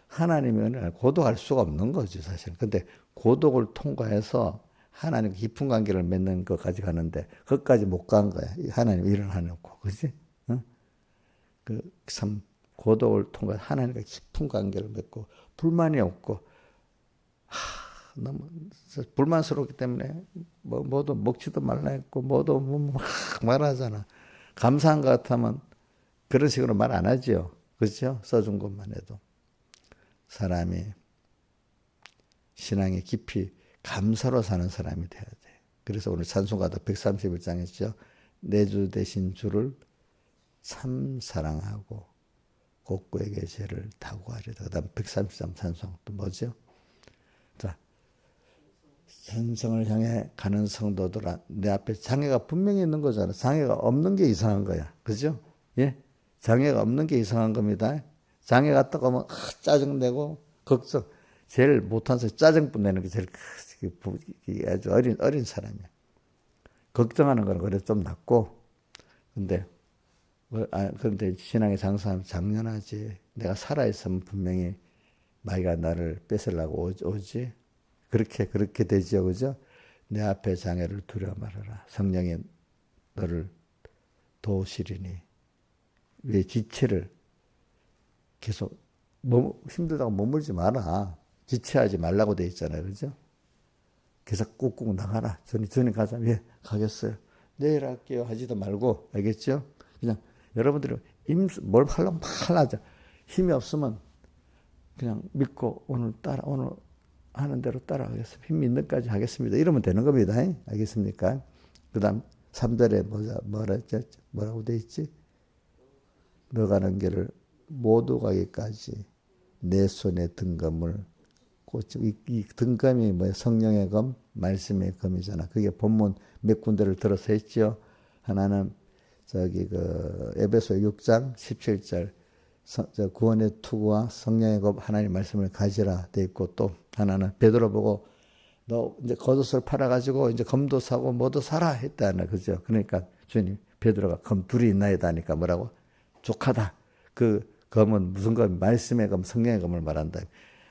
하나님의 은혜를 고독할 수가 없는 거지, 사실. 근데 고독을 통과해서 하나님 깊은 관계를 맺는 것까지 가는데, 그것까지 못 간 거야. 하나님 일을 해놓고. 그지? 응? 참, 고독을 통과해 하나님과 깊은 관계를 맺고, 불만이 없고, 너무 불만스럽기 때문에, 뭐도 먹지도 말라 했고, 뭐도 막 말하잖아. 감사한 것 같으면 그런 식으로 말 안 하지요. 그렇죠? 써준 것만 해도. 사람이 신앙에 깊이 감사로 사는 사람이 돼야 돼. 그래서 오늘 찬송가도 131장이죠. 내 주 되신 주를 참 사랑하고 곡구에게 죄를 다구하리다. 그 다음 133 찬송 또 뭐죠? 자, 천성을 향해 가는 성도들아, 내 앞에 장애가 분명히 있는 거잖아. 장애가 없는 게 이상한 거야. 그죠? 예? 장애가 없는 게 이상한 겁니다. 장애가 딱 오면 짜증내고 걱정. 제일 못한 사람 짜증 내는 게 제일 아주 어린 사람이야. 걱정하는 거는 그래 좀 낫고. 근데 그런데 신앙의 장사하면 장난하지. 내가 살아있으면 분명히 마귀가 나를 뺏으려고 오지. 그렇게 되지요, 그죠? 내 앞에 장애를 두려워 말아라. 성령이 너를 도우시리니. 왜 지체를 계속 힘들다고 머물지 마라. 지체하지 말라고 돼 있잖아요, 그죠? 계속 꾹꾹 나가라. 전에 가자. 예, 가겠어요. 내일 할게요. 하지도 말고, 알겠죠? 그냥 여러분들이 뭘 하려면 막 하자. 힘이 없으면 그냥 믿고 오늘 하는 대로 따라가겠습니다. 힘 있는 까지 하겠습니다. 이러면 되는 겁니다. 알겠습니까? 그 다음 3절에 뭐라고 돼 있지? 너 가는 길을 모두 가기까지 내 손에 등검을 꽂히고, 이 등검이 뭐야? 성령의 검, 말씀의 검이잖아. 그게 본문 몇 군데를 들어서 했죠. 하나는 에베소 6장 17절 구원의 투구와 성령의 검 하나님 말씀을 가지라 돼 있고, 또 하나는 베드로 보고 너 이제 겉옷을 팔아가지고 이제 검도 사고 뭐도 사라 했다는 그죠. 그러니까 주님 베드로가 검 둘이 있나이다 하니까 뭐라고? 족하다. 그 검은 무슨 검? 말씀의 검, 성령의 검을 말한다.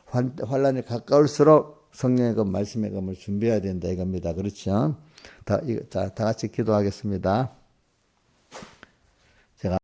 환란이 가까울수록 성령의 검, 말씀의 검을 준비해야 된다 이겁니다. 그렇죠? 다 같이 기도하겠습니다. 제가